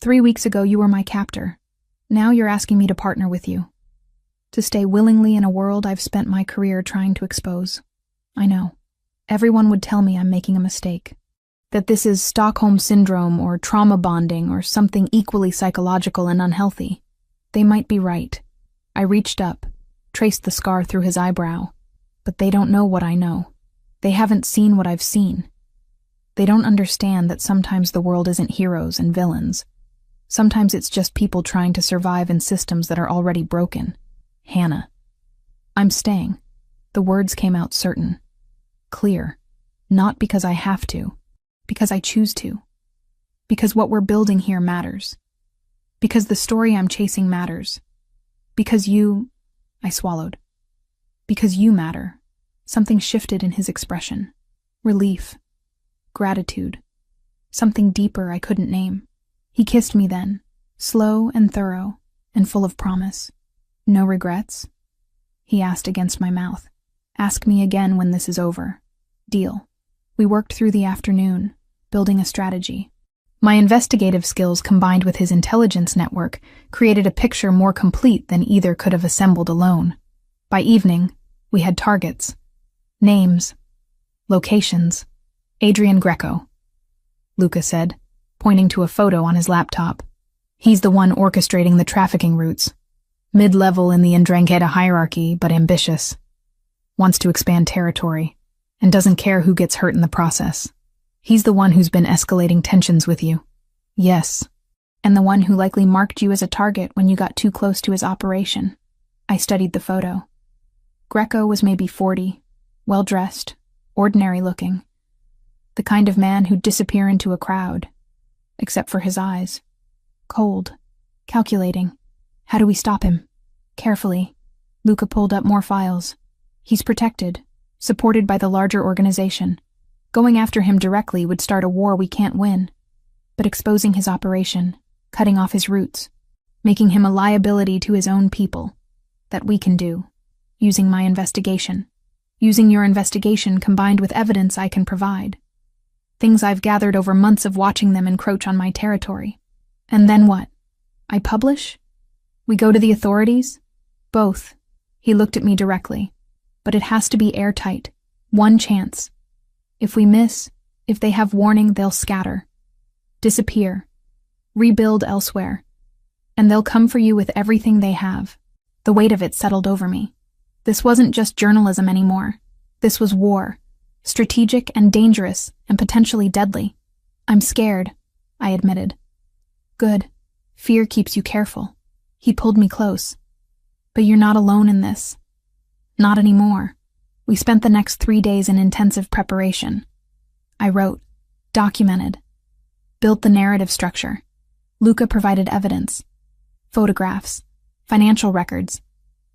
3 weeks ago you were my captor. Now you're asking me to partner with you. To stay willingly in a world I've spent my career trying to expose. I know. Everyone would tell me I'm making a mistake. That this is Stockholm Syndrome or trauma bonding or something equally psychological and unhealthy. They might be right. I reached up, traced the scar through his eyebrow. But they don't know what I know. They haven't seen what I've seen. They don't understand that sometimes the world isn't heroes and villains. Sometimes it's just people trying to survive in systems that are already broken. Hannah. I'm staying. The words came out certain. Clear. Not because I have to. Because I choose to. Because what we're building here matters. Because the story I'm chasing matters. Because you... I swallowed. Because you matter. Something shifted in his expression. Relief. Gratitude. Something deeper I couldn't name. He kissed me then, slow and thorough, and full of promise. No regrets? He asked against my mouth. Ask me again when this is over. Deal. We worked through the afternoon, building a strategy. My investigative skills combined with his intelligence network created a picture more complete than either could have assembled alone. By evening, we had targets, names, locations. Adrian Greco, Luca said, pointing to a photo on his laptop. He's the one orchestrating the trafficking routes. Mid-level in the Ndrangheta hierarchy, but ambitious. Wants to expand territory, and doesn't care who gets hurt in the process. He's the one who's been escalating tensions with you. Yes. And the one who likely marked you as a target when you got too close to his operation. I studied the photo. Greco was maybe 40, well-dressed, ordinary-looking. The kind of man who'd disappear into a crowd, except for his eyes. Cold, calculating. How do we stop him? Carefully. Luca pulled up more files. He's protected, supported by the larger organization. Going after him directly would start a war we can't win. But exposing his operation, cutting off his roots, making him a liability to his own people, that we can do, using my investigation. Using your investigation combined with evidence I can provide. Things I've gathered over months of watching them encroach on my territory. And then what? I publish? We go to the authorities? Both. He looked at me directly. But it has to be airtight. One chance. If we miss, if they have warning, they'll scatter. Disappear. Rebuild elsewhere. And they'll come for you with everything they have. The weight of it settled over me. This wasn't just journalism anymore. This was war. Strategic and dangerous and potentially deadly. I'm scared, I admitted. Good. Fear keeps you careful. He pulled me close. But you're not alone in this. Not anymore. We spent the next 3 days in intensive preparation. I wrote, documented, built the narrative structure. Luca provided evidence, photographs, financial records,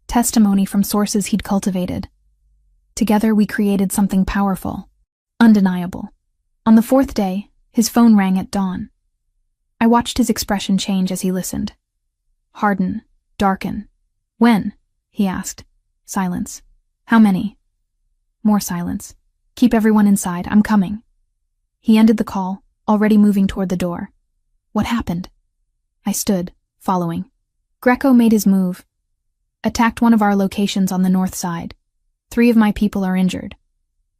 testimony from sources he'd cultivated. Together we created something powerful, undeniable. On the 4th day, his phone rang at dawn. I watched his expression change as he listened. Harden, darken. When? He asked. Silence. How many? More silence. Keep everyone inside. I'm coming. He ended the call, already moving toward the door. What happened? I stood, following. Greco made his move. Attacked one of our locations on the north side. 3 of my people are injured.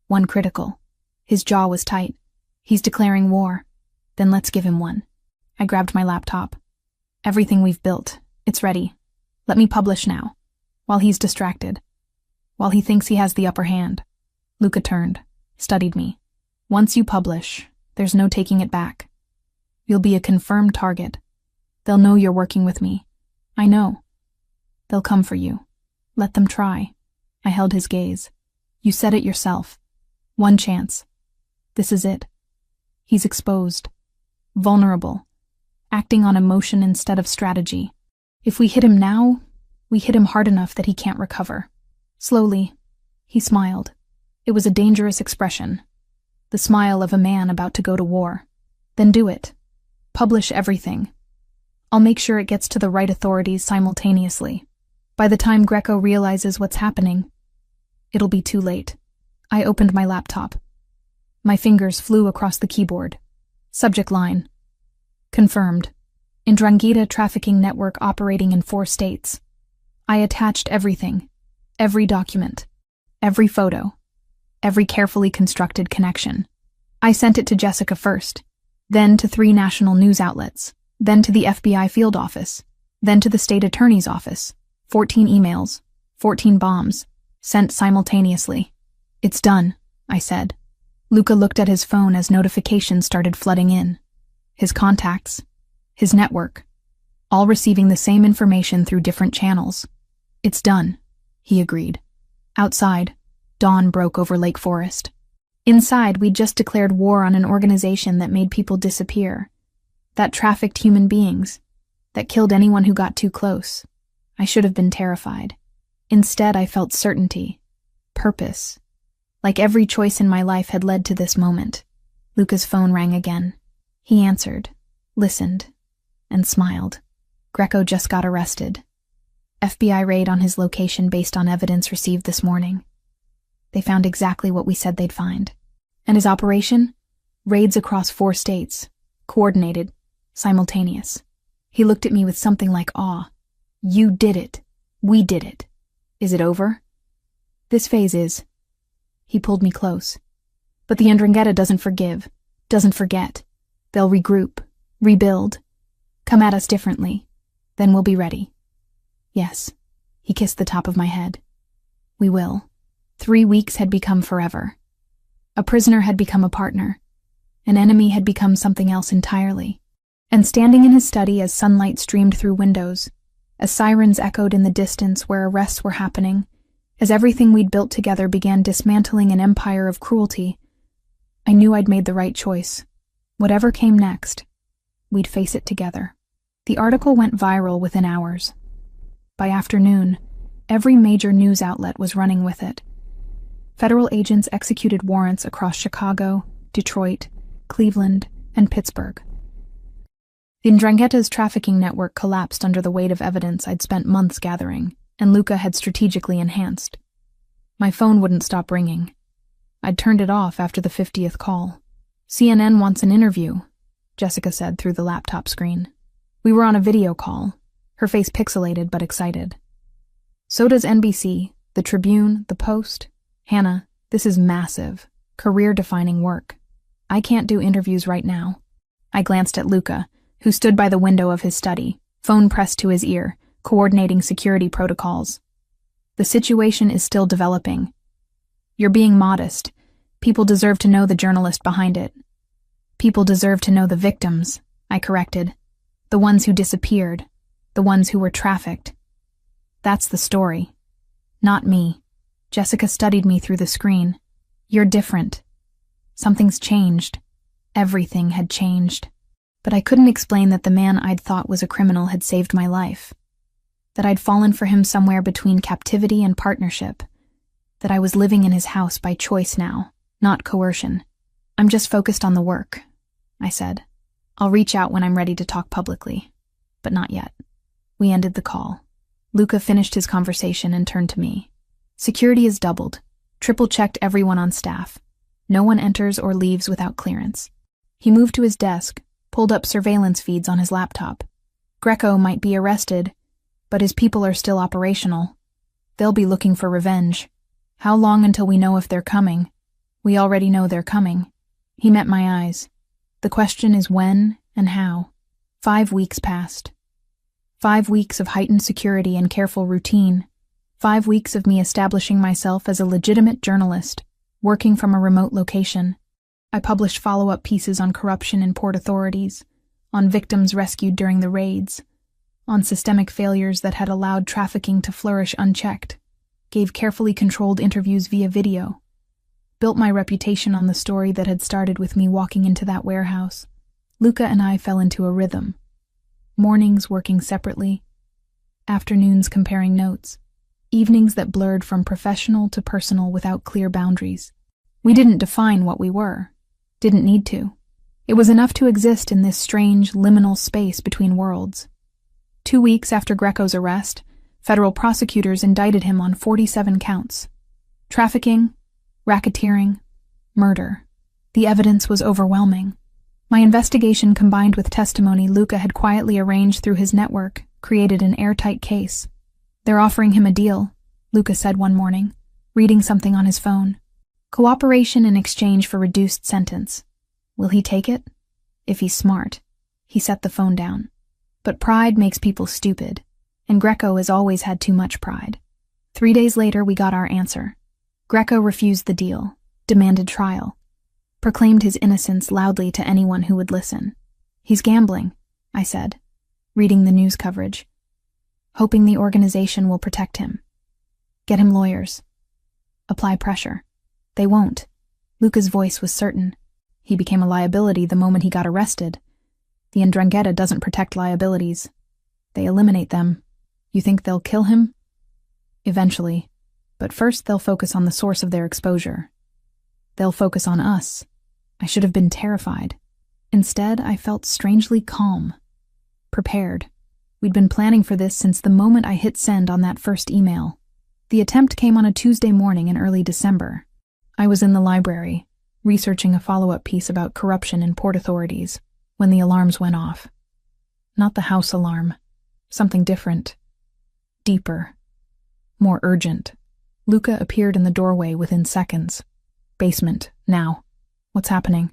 1 critical. His jaw was tight. He's declaring war. Then let's give him one. I grabbed my laptop. Everything we've built. It's ready. Let me publish now. While he's distracted. While he thinks he has the upper hand. Luca turned, studied me. Once you publish, there's no taking it back. You'll be a confirmed target. They'll know you're working with me. I know. They'll come for you. Let them try. I held his gaze. You said it yourself. One chance. This is it. He's exposed. Vulnerable. Acting on emotion instead of strategy. If we hit him now, we hit him hard enough that he can't recover. Slowly, he smiled. It was a dangerous expression. The smile of a man about to go to war. Then do it. Publish everything. I'll make sure it gets to the right authorities simultaneously. By the time Greco realizes what's happening, it'll be too late. I opened my laptop. My fingers flew across the keyboard. Subject line. Confirmed. Ndrangheta trafficking network operating in 4 states. I attached everything. Every document. Every photo. Every carefully constructed connection. I sent it to Jessica first, then to 3 national news outlets, then to the FBI field office, then to the state attorney's office. 14 emails, 14 bombs, sent simultaneously. It's done, I said. Luca looked at his phone as notifications started flooding in. His contacts, his network, all receiving the same information through different channels. It's done, he agreed. Outside, dawn broke over Lake Forest. Inside, we'd just declared war on an organization that made people disappear, that trafficked human beings, that killed anyone who got too close. I should have been terrified. Instead, I felt certainty, purpose. Like every choice in my life had led to this moment. Luca's phone rang again. He answered, listened, and smiled. Greco just got arrested. FBI raid on his location based on evidence received this morning. They found exactly what we said they'd find. And his operation? Raids across 4 states. Coordinated. Simultaneous. He looked at me with something like awe. You did it. We did it. Is it over? This phase is. He pulled me close. But the Ndrangheta doesn't forgive. Doesn't forget. They'll regroup. Rebuild. Come at us differently. Then we'll be ready. Yes. He kissed the top of my head. We will. 3 weeks had become forever. A prisoner had become a partner. An enemy had become something else entirely. And standing in his study as sunlight streamed through windows, as sirens echoed in the distance where arrests were happening, as everything we'd built together began dismantling an empire of cruelty, I knew I'd made the right choice. Whatever came next, we'd face it together. The article went viral within hours. By afternoon, every major news outlet was running with it. Federal agents executed warrants across Chicago, Detroit, Cleveland, and Pittsburgh. The Ndrangheta's trafficking network collapsed under the weight of evidence I'd spent months gathering, and Luca had strategically enhanced. My phone wouldn't stop ringing. I'd turned it off after the 50th call. CNN wants an interview, Jessica said through the laptop screen. We were on a video call, her face pixelated but excited. So does NBC, the Tribune, the Post. Hannah, this is massive, career-defining work. I can't do interviews right now. I glanced at Luca, who stood by the window of his study, phone pressed to his ear, coordinating security protocols. The situation is still developing. You're being modest. People deserve to know the journalist behind it. People deserve to know the victims, I corrected. The ones who disappeared. The ones who were trafficked. That's the story. Not me. Jessica studied me through the screen. You're different. Something's changed. Everything had changed. But I couldn't explain that the man I'd thought was a criminal had saved my life. That I'd fallen for him somewhere between captivity and partnership. That I was living in his house by choice now, not coercion. I'm just focused on the work, I said. I'll reach out when I'm ready to talk publicly. But not yet. We ended the call. Luca finished his conversation and turned to me. Security is doubled. Triple-checked everyone on staff. No one enters or leaves without clearance. He moved to his desk, pulled up surveillance feeds on his laptop. Greco might be arrested, but his people are still operational. They'll be looking for revenge. How long until we know if they're coming? We already know they're coming. He met my eyes. The question is when and how. 5 weeks passed. 5 weeks of heightened security and careful routine. 5 weeks of me establishing myself as a legitimate journalist, working from a remote location. I published follow-up pieces on corruption in port authorities, on victims rescued during the raids, on systemic failures that had allowed trafficking to flourish unchecked, gave carefully controlled interviews via video, built my reputation on the story that had started with me walking into that warehouse. Luca and I fell into a rhythm. Mornings working separately, afternoons comparing notes, evenings that blurred from professional to personal without clear boundaries. We didn't define what we were, didn't need to. It was enough to exist in this strange, liminal space between worlds. 2 weeks after Greco's arrest, federal prosecutors indicted him on 47 counts. Trafficking, racketeering, murder. The evidence was overwhelming. My investigation combined with testimony Luca had quietly arranged through his network created an airtight case. They're offering him a deal, Luca said one morning, reading something on his phone. Cooperation in exchange for reduced sentence. Will he take it? If he's smart. He set the phone down. But pride makes people stupid, and Greco has always had too much pride. 3 days later, we got our answer. Greco refused the deal, demanded trial, proclaimed his innocence loudly to anyone who would listen. He's gambling, I said, reading the news coverage, hoping the organization will protect him. Get him lawyers. Apply pressure. They won't. Luca's voice was certain. He became a liability the moment he got arrested. The Ndrangheta doesn't protect liabilities. They eliminate them. You think they'll kill him? Eventually. But first they'll focus on the source of their exposure. They'll focus on us. I should have been terrified. Instead, I felt strangely calm. prepared. We'd been planning for this since the moment I hit send on that first email. The attempt came on a Tuesday morning in early December. I was in the library, researching a follow-up piece about corruption in port authorities, when the alarms went off. Not the house alarm. Something different. Deeper. More urgent. Luca appeared in the doorway within seconds. Basement, now. What's happening?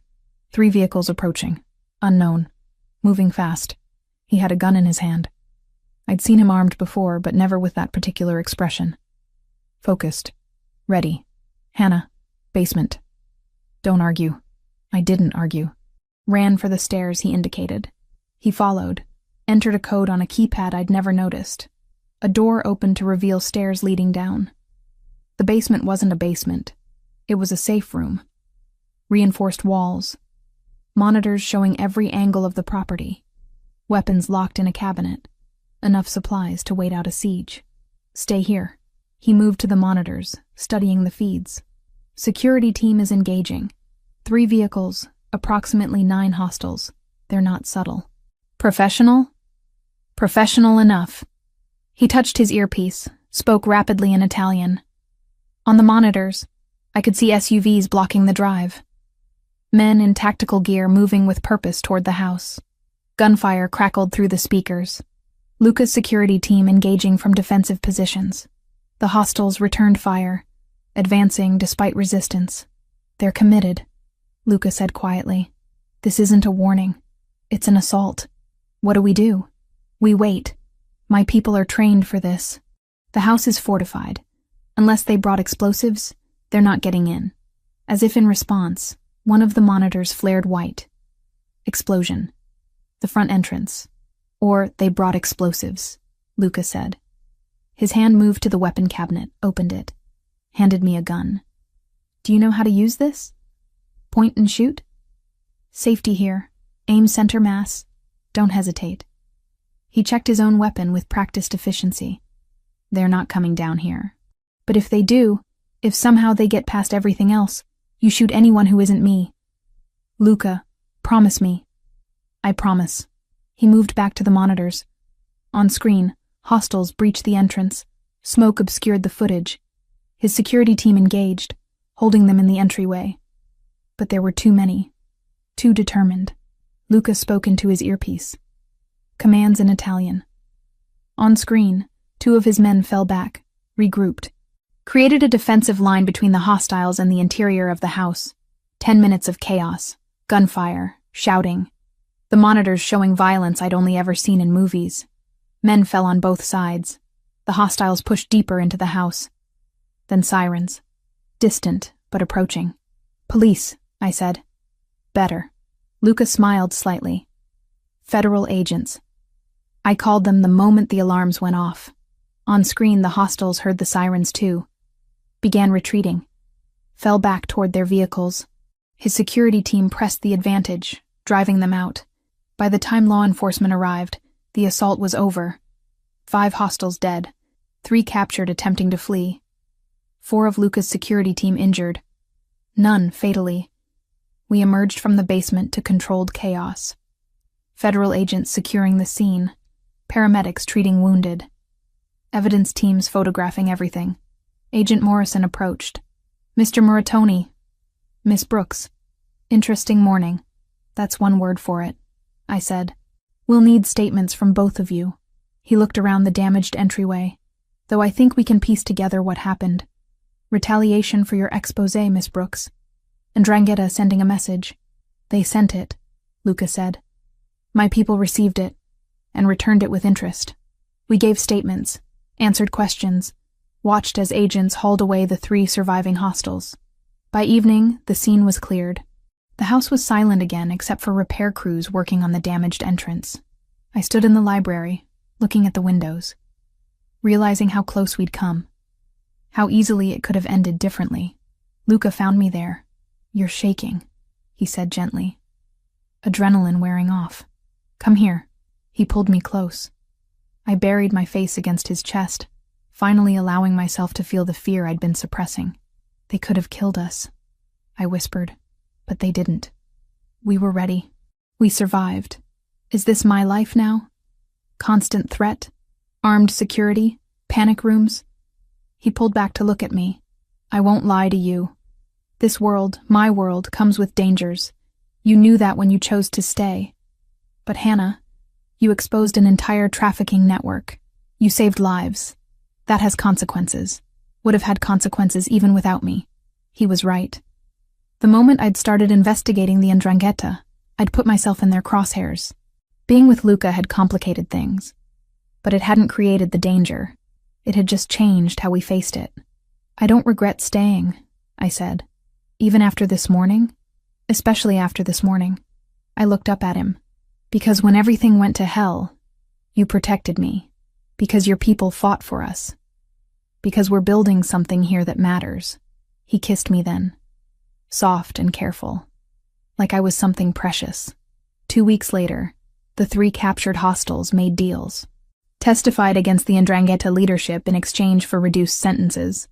3 vehicles approaching. Unknown. Moving fast. He had a gun in his hand. I'd seen him armed before, but never with that particular expression. Focused. Ready. Hannah. Basement. Don't argue. I didn't argue. Ran for the stairs he indicated. He followed. Entered a code on a keypad I'd never noticed. A door opened to reveal stairs leading down. The basement wasn't a basement. It was a safe room. Reinforced walls. Monitors showing every angle of the property. Weapons locked in a cabinet. Enough supplies to wait out a siege. Stay here. He moved to the monitors, studying the feeds. Security team is engaging. 3 vehicles, approximately 9 hostiles. They're not subtle. Professional? Professional enough. He touched his earpiece, spoke rapidly in Italian. On the monitors, I could see SUVs blocking the drive. Men in tactical gear moving with purpose toward the house. Gunfire crackled through the speakers. Luca's security team engaging from defensive positions. The hostiles returned fire, advancing despite resistance. They're committed, Luca said quietly. This isn't a warning. It's an assault. What do? We wait. My people are trained for this. The house is fortified. Unless they brought explosives, they're not getting in. As if in response, one of the monitors flared white. Explosion. The front entrance. Or they brought explosives, Luca said. His hand moved to the weapon cabinet, opened it, handed me a gun. Do you know how to use this? Point and shoot? Safety here. Aim center mass. Don't hesitate. He checked his own weapon with practiced efficiency. They're not coming down here. But if they do, if somehow they get past everything else, you shoot anyone who isn't me. Luca, promise me. I promise. He moved back to the monitors. On screen, hostiles breached the entrance. Smoke obscured the footage. His security team engaged, holding them in the entryway. But there were too many. Too determined. Luca spoke into his earpiece. Commands in Italian. On screen, 2 of his men fell back, regrouped. Created a defensive line between the hostiles and the interior of the house. 10 minutes of chaos, gunfire, shouting. The monitors showing violence I'd only ever seen in movies. Men fell on both sides. The hostiles pushed deeper into the house. Then sirens. Distant, but approaching. Police, I said. Better. Luca smiled slightly. Federal agents. I called them the moment the alarms went off. On screen, the hostiles heard the sirens too. Began retreating. Fell back toward their vehicles. His security team pressed the advantage, driving them out. By the time law enforcement arrived, the assault was over. 5 hostiles dead. 3 captured attempting to flee. 4 of Luca's security team injured. None fatally. We emerged from the basement to controlled chaos. Federal agents securing the scene. Paramedics treating wounded. Evidence teams photographing everything. Agent Morrison approached. Mr. Muratoni. Miss Brooks. Interesting morning. That's one word for it, I said. We'll need statements from both of you. He looked around the damaged entryway. Though I think we can piece together what happened. Retaliation for your exposé, Miss Brooks. And Drangheta sending a message. They sent it, Luca said. My people received it, and returned it with interest. We gave statements, answered questions, watched as agents hauled away the 3 surviving hostiles. By evening, the scene was cleared. The house was silent again except for repair crews working on the damaged entrance. I stood in the library, looking at the windows, realizing how close we'd come, how easily it could have ended differently. Luca found me there. You're shaking, he said gently. Adrenaline wearing off. Come here. He pulled me close. I buried my face against his chest, finally allowing myself to feel the fear I'd been suppressing. They could have killed us, I whispered, but they didn't. We were ready. We survived. Is this my life now? Constant threat? Armed security? Panic rooms? He pulled back to look at me. I won't lie to you. This world, my world, comes with dangers. You knew that when you chose to stay. But Hannah, you exposed an entire trafficking network. You saved lives. That has consequences. Would have had consequences even without me. He was right. The moment I'd started investigating the 'Ndrangheta, I'd put myself in their crosshairs. Being with Luca had complicated things. But it hadn't created the danger. It had just changed how we faced it. I don't regret staying, I said. Even after this morning? Especially after this morning. I looked up at him. Because when everything went to hell, you protected me. Because your people fought for us. Because we're building something here that matters. He kissed me then. Soft and careful. Like I was something precious. 2 weeks later, the 3 captured hostiles made deals. Testified against the 'Ndrangheta leadership in exchange for reduced sentences.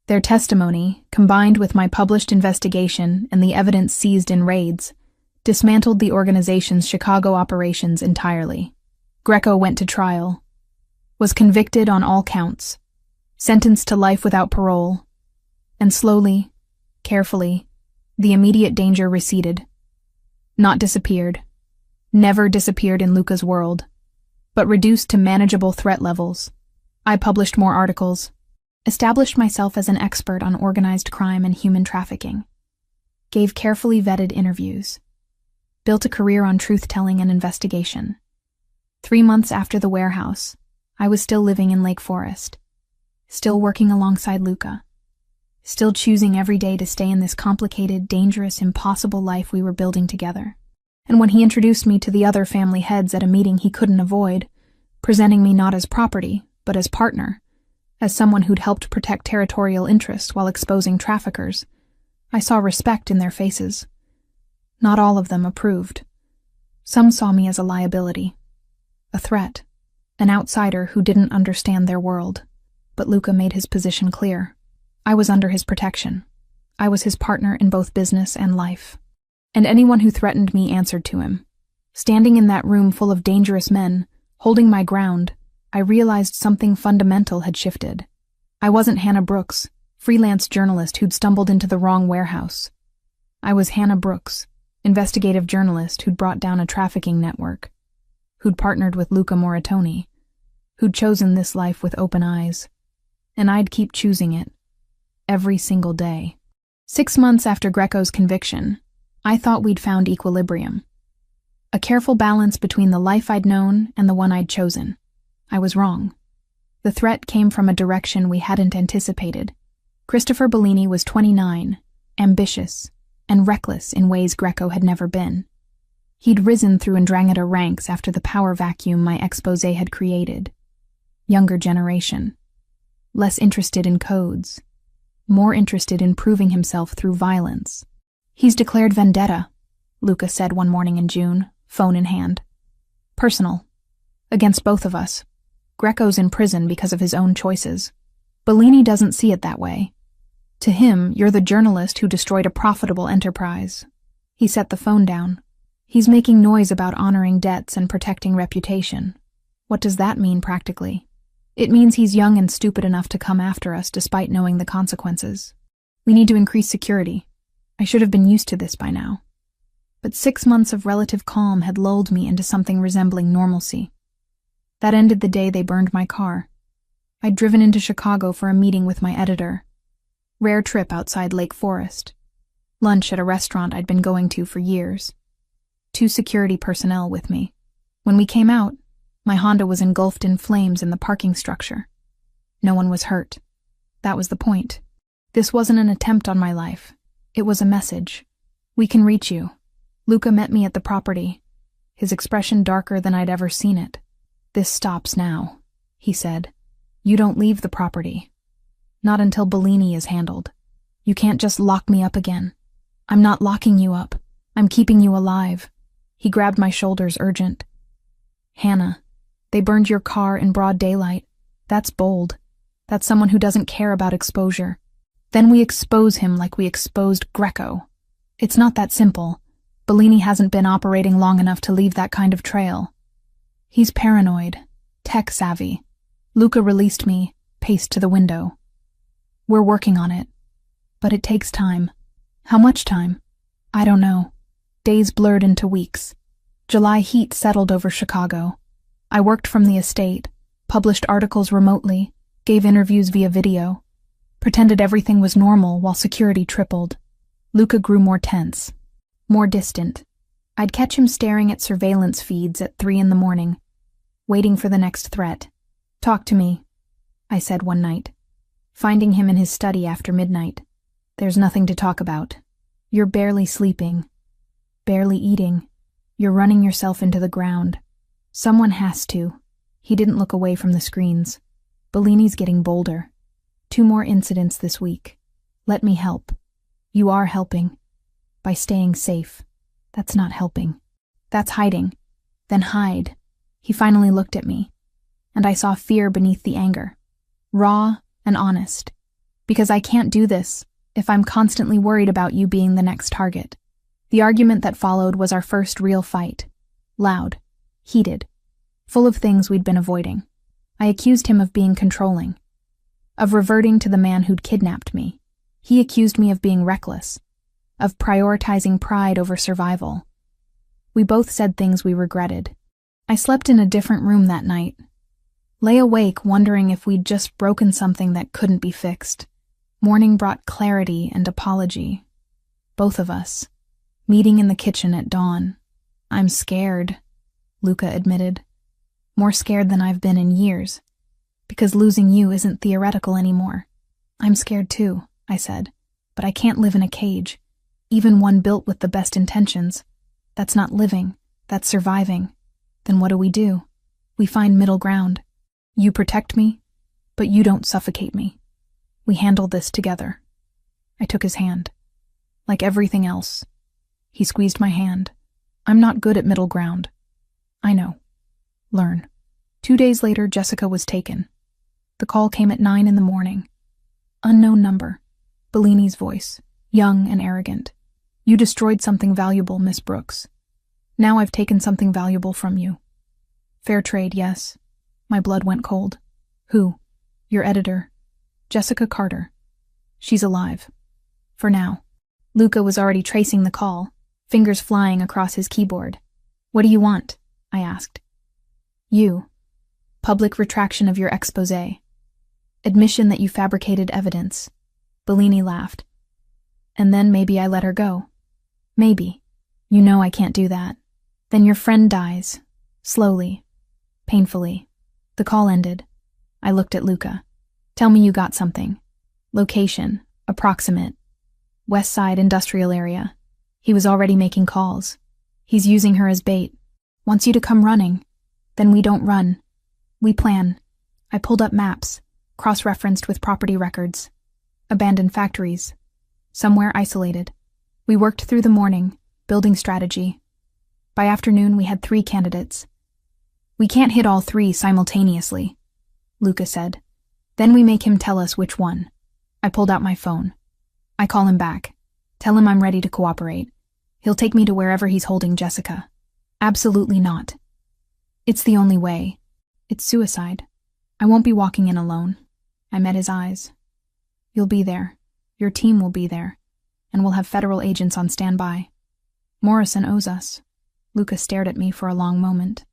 Their testimony, combined with my published investigation and the evidence seized in raids, dismantled the organization's Chicago operations entirely. Greco went to trial. Was convicted on all counts. Sentenced to life without parole. And slowly, carefully, the immediate danger receded. Not disappeared. Never disappeared in Luca's world. But reduced to manageable threat levels. I published more articles. Established myself as an expert on organized crime and human trafficking. Gave carefully vetted interviews. Built a career on truth-telling and investigation. 3 months after the warehouse, I was still living in Lake Forest. Still working alongside Luca. Still choosing every day to stay in this complicated, dangerous, impossible life we were building together. And when he introduced me to the other family heads at a meeting he couldn't avoid, presenting me not as property, but as partner, as someone who'd helped protect territorial interests while exposing traffickers, I saw respect in their faces. Not all of them approved. Some saw me as a liability, a threat, an outsider who didn't understand their world. But Luca made his position clear. I was under his protection. I was his partner in both business and life. And anyone who threatened me answered to him. Standing in that room full of dangerous men, holding my ground, I realized something fundamental had shifted. I wasn't Hannah Brooks, freelance journalist who'd stumbled into the wrong warehouse. I was Hannah Brooks, investigative journalist who'd brought down a trafficking network, who'd partnered with Luca Moratoni, who'd chosen this life with open eyes. And I'd keep choosing it, every single day. 6 months after Greco's conviction, I thought we'd found equilibrium. A careful balance between the life I'd known and the one I'd chosen. I was wrong. The threat came from a direction we hadn't anticipated. Christopher Bellini was 29, ambitious, and reckless in ways Greco had never been. He'd risen through 'Ndrangheta ranks after the power vacuum my expose had created. Younger generation. Less interested in codes. More interested in proving himself through violence. He's declared vendetta, Luca said one morning in June, phone in hand. Personal. Against both of us. Greco's in prison because of his own choices. Bellini doesn't see it that way. To him, you're the journalist who destroyed a profitable enterprise. He set the phone down. He's making noise about honoring debts and protecting reputation. What does that mean practically? It means he's young and stupid enough to come after us despite knowing the consequences. We need to increase security. I should have been used to this by now. But 6 months of relative calm had lulled me into something resembling normalcy. That ended the day they burned my car. I'd driven into Chicago for a meeting with my editor. Rare trip outside Lake Forest. Lunch at a restaurant I'd been going to for years. 2 security personnel with me. When we came out, my Honda was engulfed in flames in the parking structure. No one was hurt. That was the point. This wasn't an attempt on my life. It was a message. We can reach you. Luca met me at the property, his expression darker than I'd ever seen it. This stops now, he said. You don't leave the property. Not until Bellini is handled. You can't just lock me up again. I'm not locking you up. I'm keeping you alive. He grabbed my shoulders, urgent. Hannah, they burned your car in broad daylight. That's bold. That's someone who doesn't care about exposure. Then we expose him like we exposed Greco. It's not that simple. Bellini hasn't been operating long enough to leave that kind of trail. He's paranoid, Tech savvy. Luca released me, paced to the window. We're working on it. But it takes time. How much time? I don't know. Days blurred into weeks. July heat settled over Chicago. I worked from the estate, published articles remotely, gave interviews via video, pretended everything was normal while security tripled. Luca grew more tense, more distant. I'd catch him staring at surveillance feeds at 3 a.m, waiting for the next threat. Talk to me, I said one night, finding him in his study after midnight. There's nothing to talk about. You're barely sleeping, barely eating. You're running yourself into the ground. Someone has to. He didn't look away from the screens. Bellini's getting bolder. 2 more incidents this week. Let me help. You are helping. By staying safe. That's not helping. That's hiding. Then hide. He finally looked at me, and I saw fear beneath the anger. Raw and honest. Because I can't do this if I'm constantly worried about you being the next target. The argument that followed was our first real fight. Loud. Heated. Full of things we'd been avoiding. I accused him of being controlling. Of reverting to the man who'd kidnapped me. He accused me of being reckless. Of prioritizing pride over survival. We both said things we regretted. I slept in a different room that night. Lay awake wondering if we'd just broken something that couldn't be fixed. Morning brought clarity and apology. Both of us. Meeting in the kitchen at dawn. I'm scared, Luca admitted. More scared than I've been in years. Because losing you isn't theoretical anymore. I'm scared too, I said. But I can't live in a cage. Even one built with the best intentions. That's not living. That's surviving. Then what do? We find middle ground. You protect me, but you don't suffocate me. We handle this together. I took his hand. Like everything else. He squeezed my hand. I'm not good at middle ground. I know. Learn. 2 days later, Jessica was taken. The call came at 9 a.m. Unknown number. Bellini's voice. Young and arrogant. You destroyed something valuable, Miss Brooks. Now I've taken something valuable from you. Fair trade, yes. My blood went cold. Who? Your editor. Jessica Carter. She's alive. For now. Luca was already tracing the call, fingers flying across his keyboard. What do you want? I asked. You. Public retraction of your exposé. Admission that you fabricated evidence. Bellini laughed. And then maybe I let her go. Maybe. You know I can't do that. Then your friend dies. Slowly. Painfully. The call ended. I looked at Luca. Tell me you got something. Location. Approximate. West Side industrial area. He was already making calls. He's using her as bait. Wants you to come running. Then we don't run. We plan. I pulled up maps, cross-referenced with property records. Abandoned factories. Somewhere isolated. We worked through the morning, building strategy. By afternoon, we had 3 candidates. We can't hit all 3 simultaneously, Luca said. Then we make him tell us which one. I pulled out my phone. I call him back. Tell him I'm ready to cooperate. He'll take me to wherever he's holding Jessica. Absolutely not. It's the only way. It's suicide. I won't be walking in alone. I met his eyes. You'll be there. Your team will be there. And we'll have federal agents on standby. Morrison owes us. Luca stared at me for a long moment.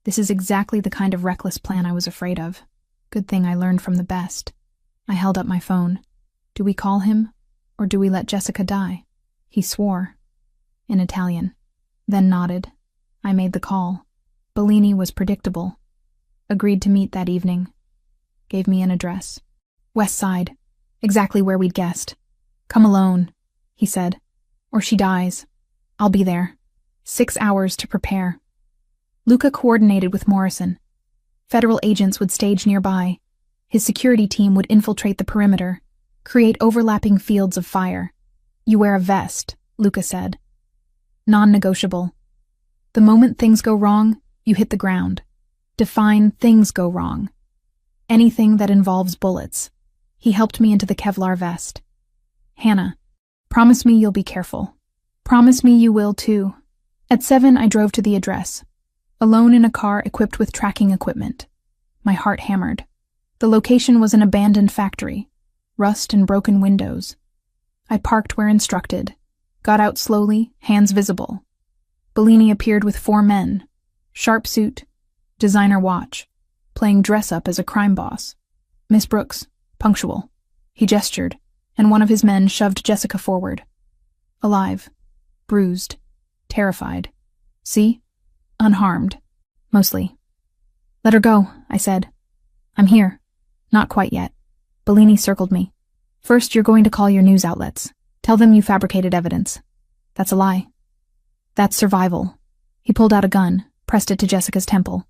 This is exactly the kind of reckless plan I was afraid of. Good thing I learned from the best. I held up my phone. Do we call him, or do we let Jessica die? He swore. In Italian. Then nodded. I made the call. Bellini was predictable. Agreed to meet that evening. Gave me an address. West Side. Exactly where we'd guessed. Come alone, he said. Or she dies. I'll be there. 6 hours to prepare. Luca coordinated with Morrison. Federal agents would stage nearby. His security team would infiltrate the perimeter, create overlapping fields of fire. You wear a vest, Luca said. Non-negotiable. The moment things go wrong, you hit the ground. Define things go wrong. Anything that involves bullets. He helped me into the Kevlar vest. Hannah, promise me you'll be careful. Promise me you will too. At 7, I drove to the address. Alone in a car equipped with tracking equipment. My heart hammered. The location was an abandoned factory, rust and broken windows. I parked where instructed, got out slowly, hands visible. Bellini appeared with 4 men, sharp suit, designer watch, playing dress-up as a crime boss. Miss Brooks, punctual. He gestured, and one of his men shoved Jessica forward. Alive, bruised, terrified. See? Unharmed. Mostly. Let her go, I said. I'm here. Not quite yet. Bellini circled me. First, you're going to call your news outlets. Tell them you fabricated evidence. That's a lie. That's survival. He pulled out a gun, pressed it to Jessica's temple.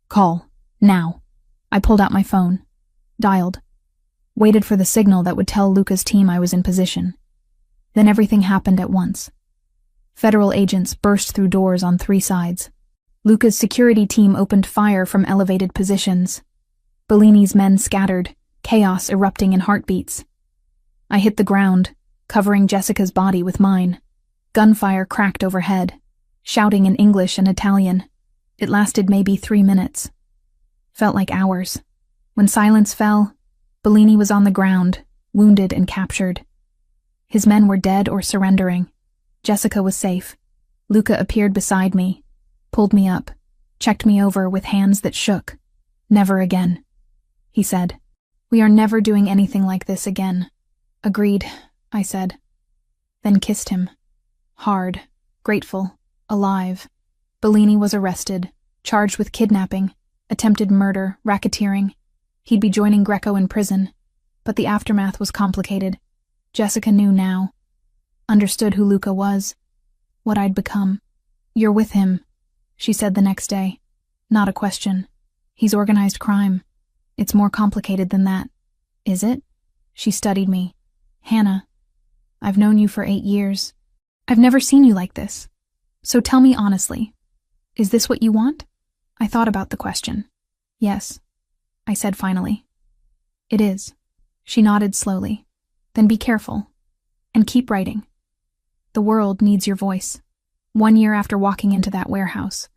Call. Now. I pulled out my phone. Dialed. Waited for the signal that would tell Luca's team I was in position. Then everything happened at once. Federal agents burst through doors on 3 sides. Luca's security team opened fire from elevated positions. Bellini's men scattered, chaos erupting in heartbeats. I hit the ground, covering Jessica's body with mine. Gunfire cracked overhead, shouting in English and Italian. It lasted maybe 3 minutes. Felt like hours. When silence fell, Bellini was on the ground, wounded and captured. His men were dead or surrendering. Jessica was safe. Luca appeared beside me, pulled me up, checked me over with hands that shook. Never again, he said. We are never doing anything like this again. Agreed, I said. Then kissed him. Hard, grateful, alive. Bellini was arrested, charged with kidnapping, attempted murder, racketeering. He'd be joining Greco in prison, but the aftermath was complicated. Jessica knew now. Understood who Luca was, what I'd become. You're with him, she said the next day. Not a question. He's organized crime. It's more complicated than that. Is it? She studied me. Hannah, I've known you for 8 years. I've never seen you like this. So tell me honestly, is this what you want? I thought about the question. Yes, I said finally. It is. She nodded slowly. Then be careful. And keep writing. The world needs your voice. 1 year after walking into that warehouse.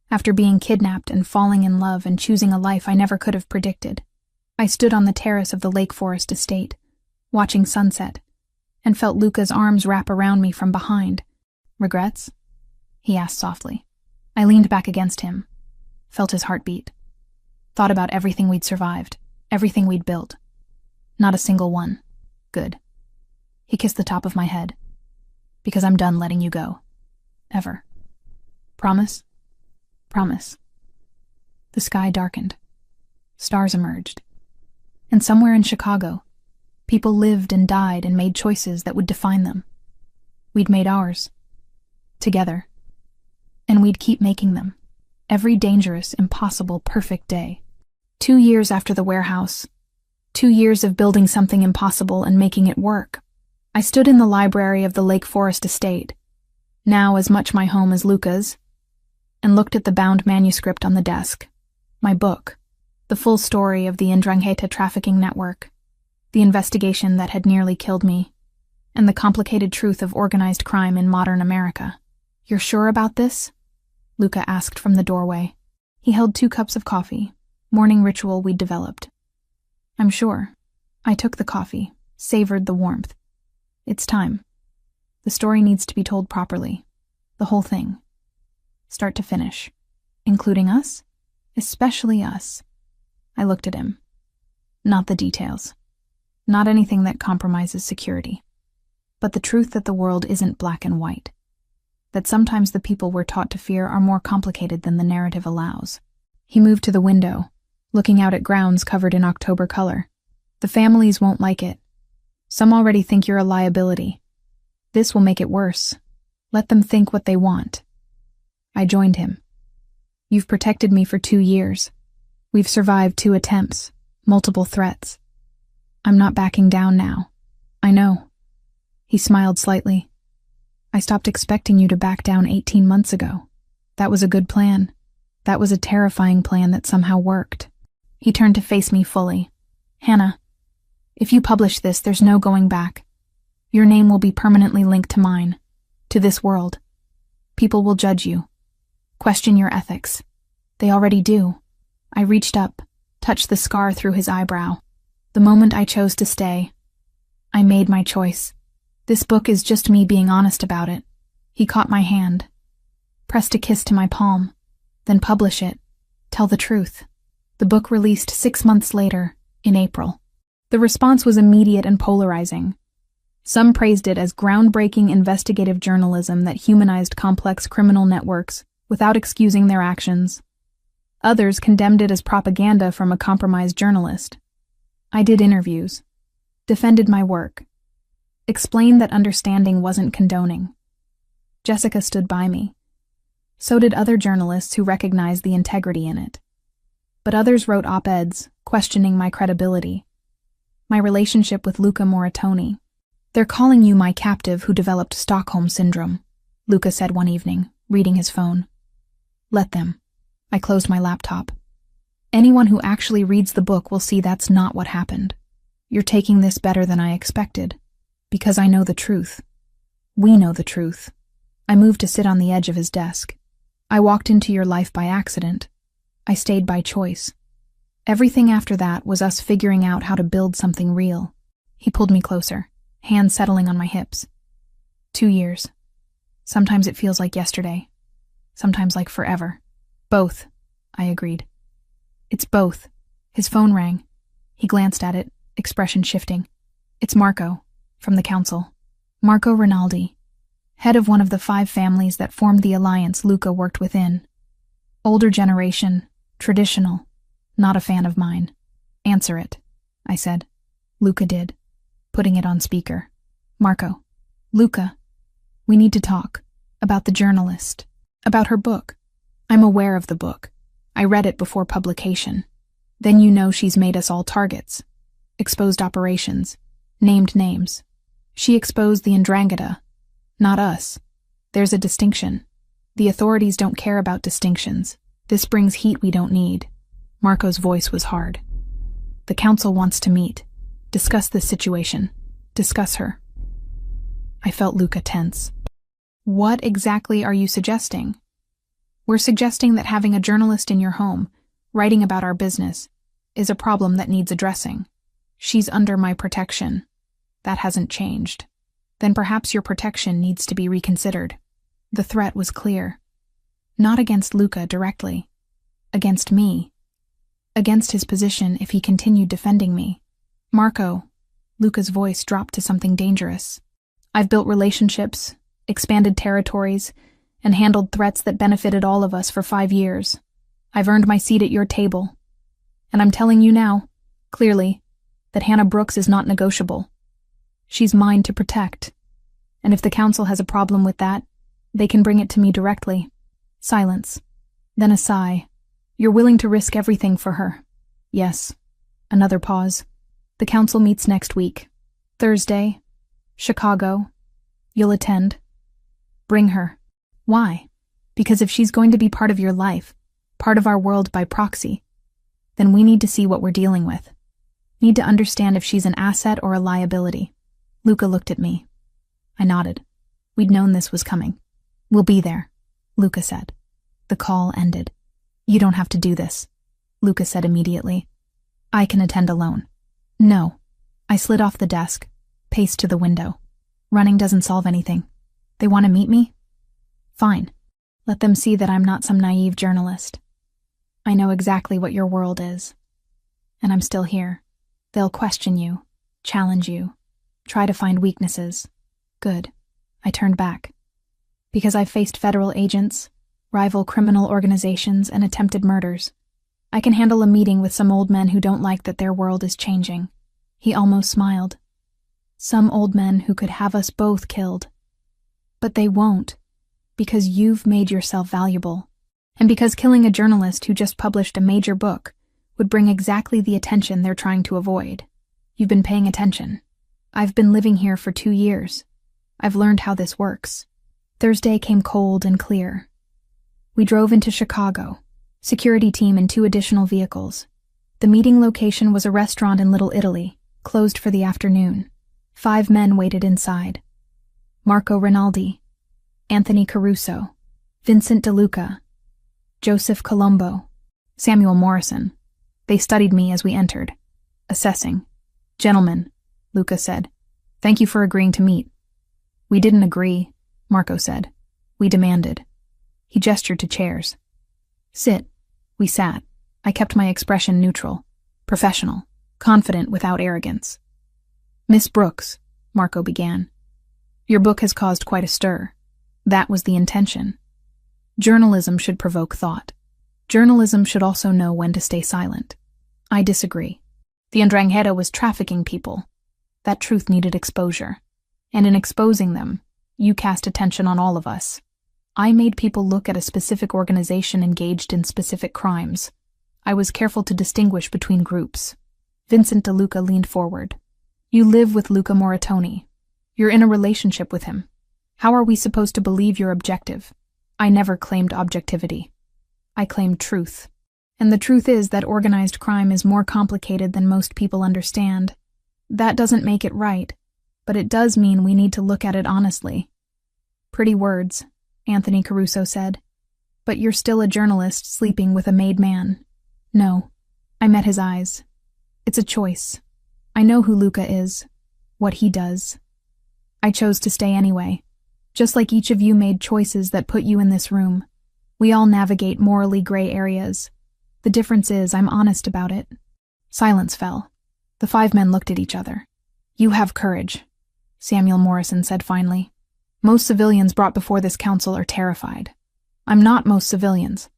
After being kidnapped and falling in love and choosing a life I never could have predicted. I stood on the terrace of the Lake Forest estate, watching sunset, and felt Luca's arms wrap around me from behind. Regrets? He asked softly. I leaned back against him, felt his heartbeat. Thought about everything we'd survived, everything we'd built. Not a single one. Good. He kissed the top of my head. Because I'm done letting you go. Ever. Promise? Promise. The sky darkened. Stars emerged. And somewhere in Chicago, people lived and died and made choices that would define them. We'd made ours. Together. And we'd keep making them. Every dangerous, impossible, perfect day. 2 years after the warehouse. 2 years of building something impossible and making it work. I stood in the library of the Lake Forest estate, now as much my home as Luca's, and looked at the bound manuscript on the desk. My book. The full story of the Ndrangheta trafficking network. The investigation that had nearly killed me. And the complicated truth of organized crime in modern America. You're sure about this? Luca asked from the doorway. He held 2 cups of coffee, morning ritual we'd developed. I'm sure. I took the coffee, savored the warmth. It's time. The story needs to be told properly. The whole thing. Start to finish. Including us? Especially us. I looked at him. Not the details. Not anything that compromises security. But the truth that the world isn't black and white. That sometimes the people we're taught to fear are more complicated than the narrative allows. He moved to the window, looking out at grounds covered in October color. The families won't like it. Some already think you're a liability. This will make it worse. Let them think what they want. I joined him. You've protected me for 2 years. We've survived 2 attempts, multiple threats. I'm not backing down now. I know. He smiled slightly. I stopped expecting you to back down 18 months ago. That was a good plan. That was a terrifying plan that somehow worked. He turned to face me fully. Hannah, if you publish this, there's no going back. Your name will be permanently linked to mine, to this world. People will judge you, question your ethics. They already do. I reached up, touched the scar through his eyebrow. The moment I chose to stay, I made my choice. This book is just me being honest about it. He caught my hand, pressed a kiss to my palm, then publish it. Tell the truth. The book released 6 months later, in April. The response was immediate and polarizing. Some praised it as groundbreaking investigative journalism that humanized complex criminal networks without excusing their actions. Others condemned it as propaganda from a compromised journalist. I did interviews, defended my work, explained that understanding wasn't condoning. Jessica stood by me. So did other journalists who recognized the integrity in it. But others wrote op-eds, questioning my credibility. My relationship with Luca Moritoni. "They're calling you my captive who developed Stockholm Syndrome," Luca said one evening, reading his phone. "Let them." I closed my laptop. "Anyone who actually reads the book will see that's not what happened. You're taking this better than I expected, because I know the truth. We know the truth." I moved to sit on the edge of his desk. "I walked into your life by accident. I stayed by choice. Everything after that was us figuring out how to build something real." He pulled me closer, hands settling on my hips. 2 years. Sometimes it feels like yesterday. Sometimes like forever. "Both," I agreed. "It's both." His phone rang. He glanced at it, expression shifting. "It's Marco, from the council. Marco Rinaldi, head of one of the 5 families that formed the alliance Luca worked within. Older generation, traditional, not a fan of mine." "Answer it," I said. Luca did, putting it on speaker. "Marco, Luca, we need to talk. About the journalist. About her book. I'm aware of the book. I read it before publication. Then you know she's made us all targets. Exposed operations. Named names. She exposed the Ndrangheta. Not us. There's a distinction. The authorities don't care about distinctions. This brings heat we don't need." Marco's voice was hard. "The council wants to meet. Discuss this situation. Discuss her." I felt Luca tense. "What exactly are you suggesting?" "We're suggesting that having a journalist in your home, writing about our business, is a problem that needs addressing. She's under my protection. That hasn't changed. Then perhaps your protection needs to be reconsidered." The threat was clear. Not against Luca directly. Against me. Against his position if he continued defending me. "Marco," Luca's voice dropped to something dangerous. "I've built relationships, expanded territories, and handled threats that benefited all of us for 5 years. I've earned my seat at your table. And I'm telling you now, clearly, that Hannah Brooks is not negotiable. She's mine to protect. And if the council has a problem with that, they can bring it to me directly." Silence. Then a sigh. "You're willing to risk everything for her?" "Yes." Another pause. "The council meets next week. Thursday. Chicago. You'll attend. Bring her." "Why?" "Because if she's going to be part of your life, part of our world by proxy, then we need to see what we're dealing with. Need to understand if she's an asset or a liability." Luca looked at me. I nodded. We'd known this was coming. "We'll be there," Luca said. The call ended. "You don't have to do this," Luca said immediately. "I can attend alone." "No." I slid off the desk, paced to the window. Running doesn't solve anything. They want to meet me? Fine. Let them see that I'm not some naive journalist. I know exactly what your world is. And I'm still here. They'll question you, challenge you, try to find weaknesses. Good. I turned back. Because I've faced federal agents, rival criminal organizations, and attempted murders. I can handle a meeting with some old men who don't like that their world is changing. He almost smiled. Some old men who could have us both killed. But they won't, because you've made yourself valuable. And because killing a journalist who just published a major book would bring exactly the attention they're trying to avoid. You've been paying attention. I've been living here for 2 years. I've learned how this works. Thursday came cold and clear. We drove into Chicago, security team and 2 additional vehicles. The meeting location was a restaurant in Little Italy, closed for the afternoon. 5 men waited inside. Marco Rinaldi, Anthony Caruso, Vincent DeLuca, Joseph Colombo, Samuel Morrison, They studied me as we entered, assessing. "Gentlemen," Luca said, "thank you for agreeing to meet." "We didn't agree," Marco said. "We demanded." He gestured to chairs. "Sit." We sat. I kept my expression neutral, professional, confident without arrogance. "Miss Brooks," Marco began, "your book has caused quite a stir. That was the intention. Journalism should provoke thought. Journalism should also know when to stay silent. I disagree. The Ndrangheta was trafficking people. That truth needed exposure. And in exposing them, you cast attention on all of us. I made people look at a specific organization engaged in specific crimes. I was careful to distinguish between groups." Vincent De Luca leaned forward. "You live with Luca Moratoni. You're in a relationship with him. How are we supposed to believe you're objective?" "I never claimed objectivity. I claimed truth. And the truth is that organized crime is more complicated than most people understand. That doesn't make it right, but it does mean we need to look at it honestly." "Pretty words," Anthony Caruso said. "But you're still a journalist sleeping with a made man." "No." I met his eyes. "It's a choice. I know who Luca is, what he does. I chose to stay anyway, just like each of you made choices that put you in this room. We all navigate morally gray areas. The difference is I'm honest about it." Silence fell. The 5 men looked at each other. "You have courage," Samuel Morrison said finally. "Most civilians brought before this council are terrified. I'm not most civilians.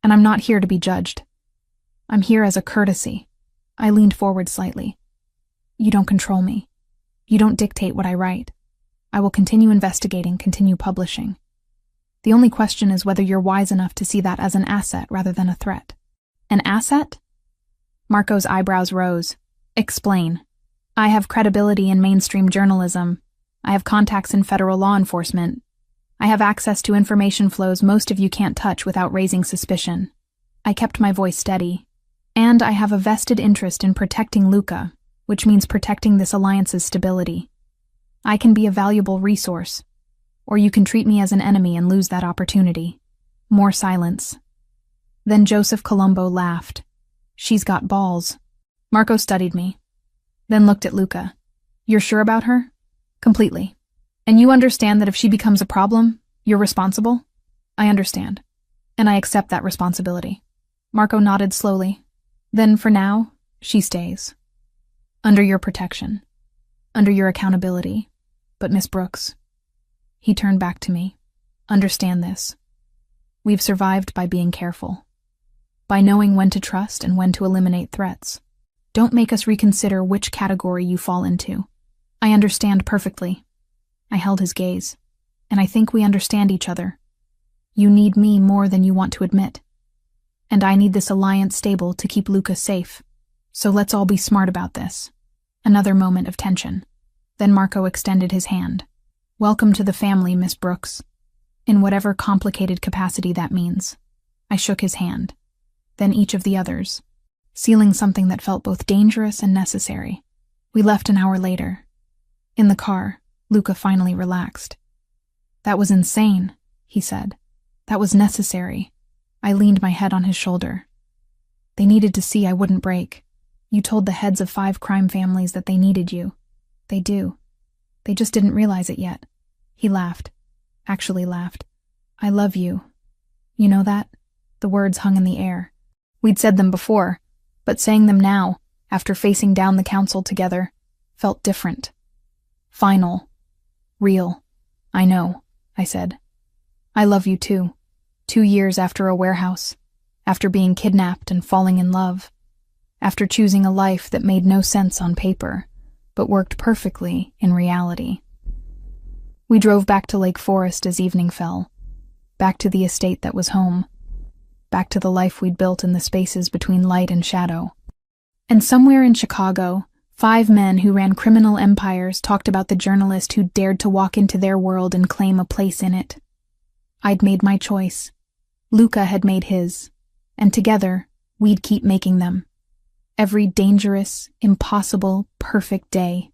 And I'm not here to be judged. I'm here as a courtesy." I leaned forward slightly. "You don't control me. You don't dictate what I write. I will continue investigating, continue publishing. The only question is whether you're wise enough to see that as an asset rather than a threat." "An asset?" Marco's eyebrows rose. "Explain." "I have credibility in mainstream journalism. I have contacts in federal law enforcement. I have access to information flows most of you can't touch without raising suspicion." I kept my voice steady. "And I have a vested interest in protecting Luca, which means protecting this alliance's stability. I can be a valuable resource, or you can treat me as an enemy and lose that opportunity." More silence. Then Joseph Colombo laughed. "She's got balls." Marco studied me, then looked at Luca. "You're sure about her?" "Completely. And you understand that if she becomes a problem, you're responsible?" "I understand. And I accept that responsibility." Marco nodded slowly. "Then for now, she stays. Under your protection. Under your accountability. But Miss Brooks," he turned back to me, "understand this. We've survived by being careful. By knowing when to trust and when to eliminate threats. Don't make us reconsider which category you fall into. I understand perfectly." I held his gaze. "And I think we understand each other. You need me more than you want to admit. And I need this alliance stable to keep Luca safe. So let's all be smart about this." Another moment of tension. Then Marco extended his hand. "Welcome to the family, Miss Brooks. In whatever complicated capacity that means." I shook his hand. Then each of the others, sealing something that felt both dangerous and necessary. We left an hour later. In the car, Luca finally relaxed. "That was insane," he said. "That was necessary." I leaned my head on his shoulder. "They needed to see I wouldn't break. You told the heads of 5 crime families that they needed you. They do. They just didn't realize it yet." He laughed. Actually laughed. "I love you. You know that?" The words hung in the air. We'd said them before, but saying them now, after facing down the council together, felt different. Final. Real. "I know," I said. "I love you too. 2 years after a warehouse, after being kidnapped and falling in love, after choosing a life that made no sense on paper, but worked perfectly in reality." We drove back to Lake Forest as evening fell, back to the estate that was home, back to the life we'd built in the spaces between light and shadow. And somewhere in Chicago, 5 men who ran criminal empires talked about the journalist who dared to walk into their world and claim a place in it. I'd made my choice. Luca had made his, and together, we'd keep making them. Every dangerous, impossible, perfect day.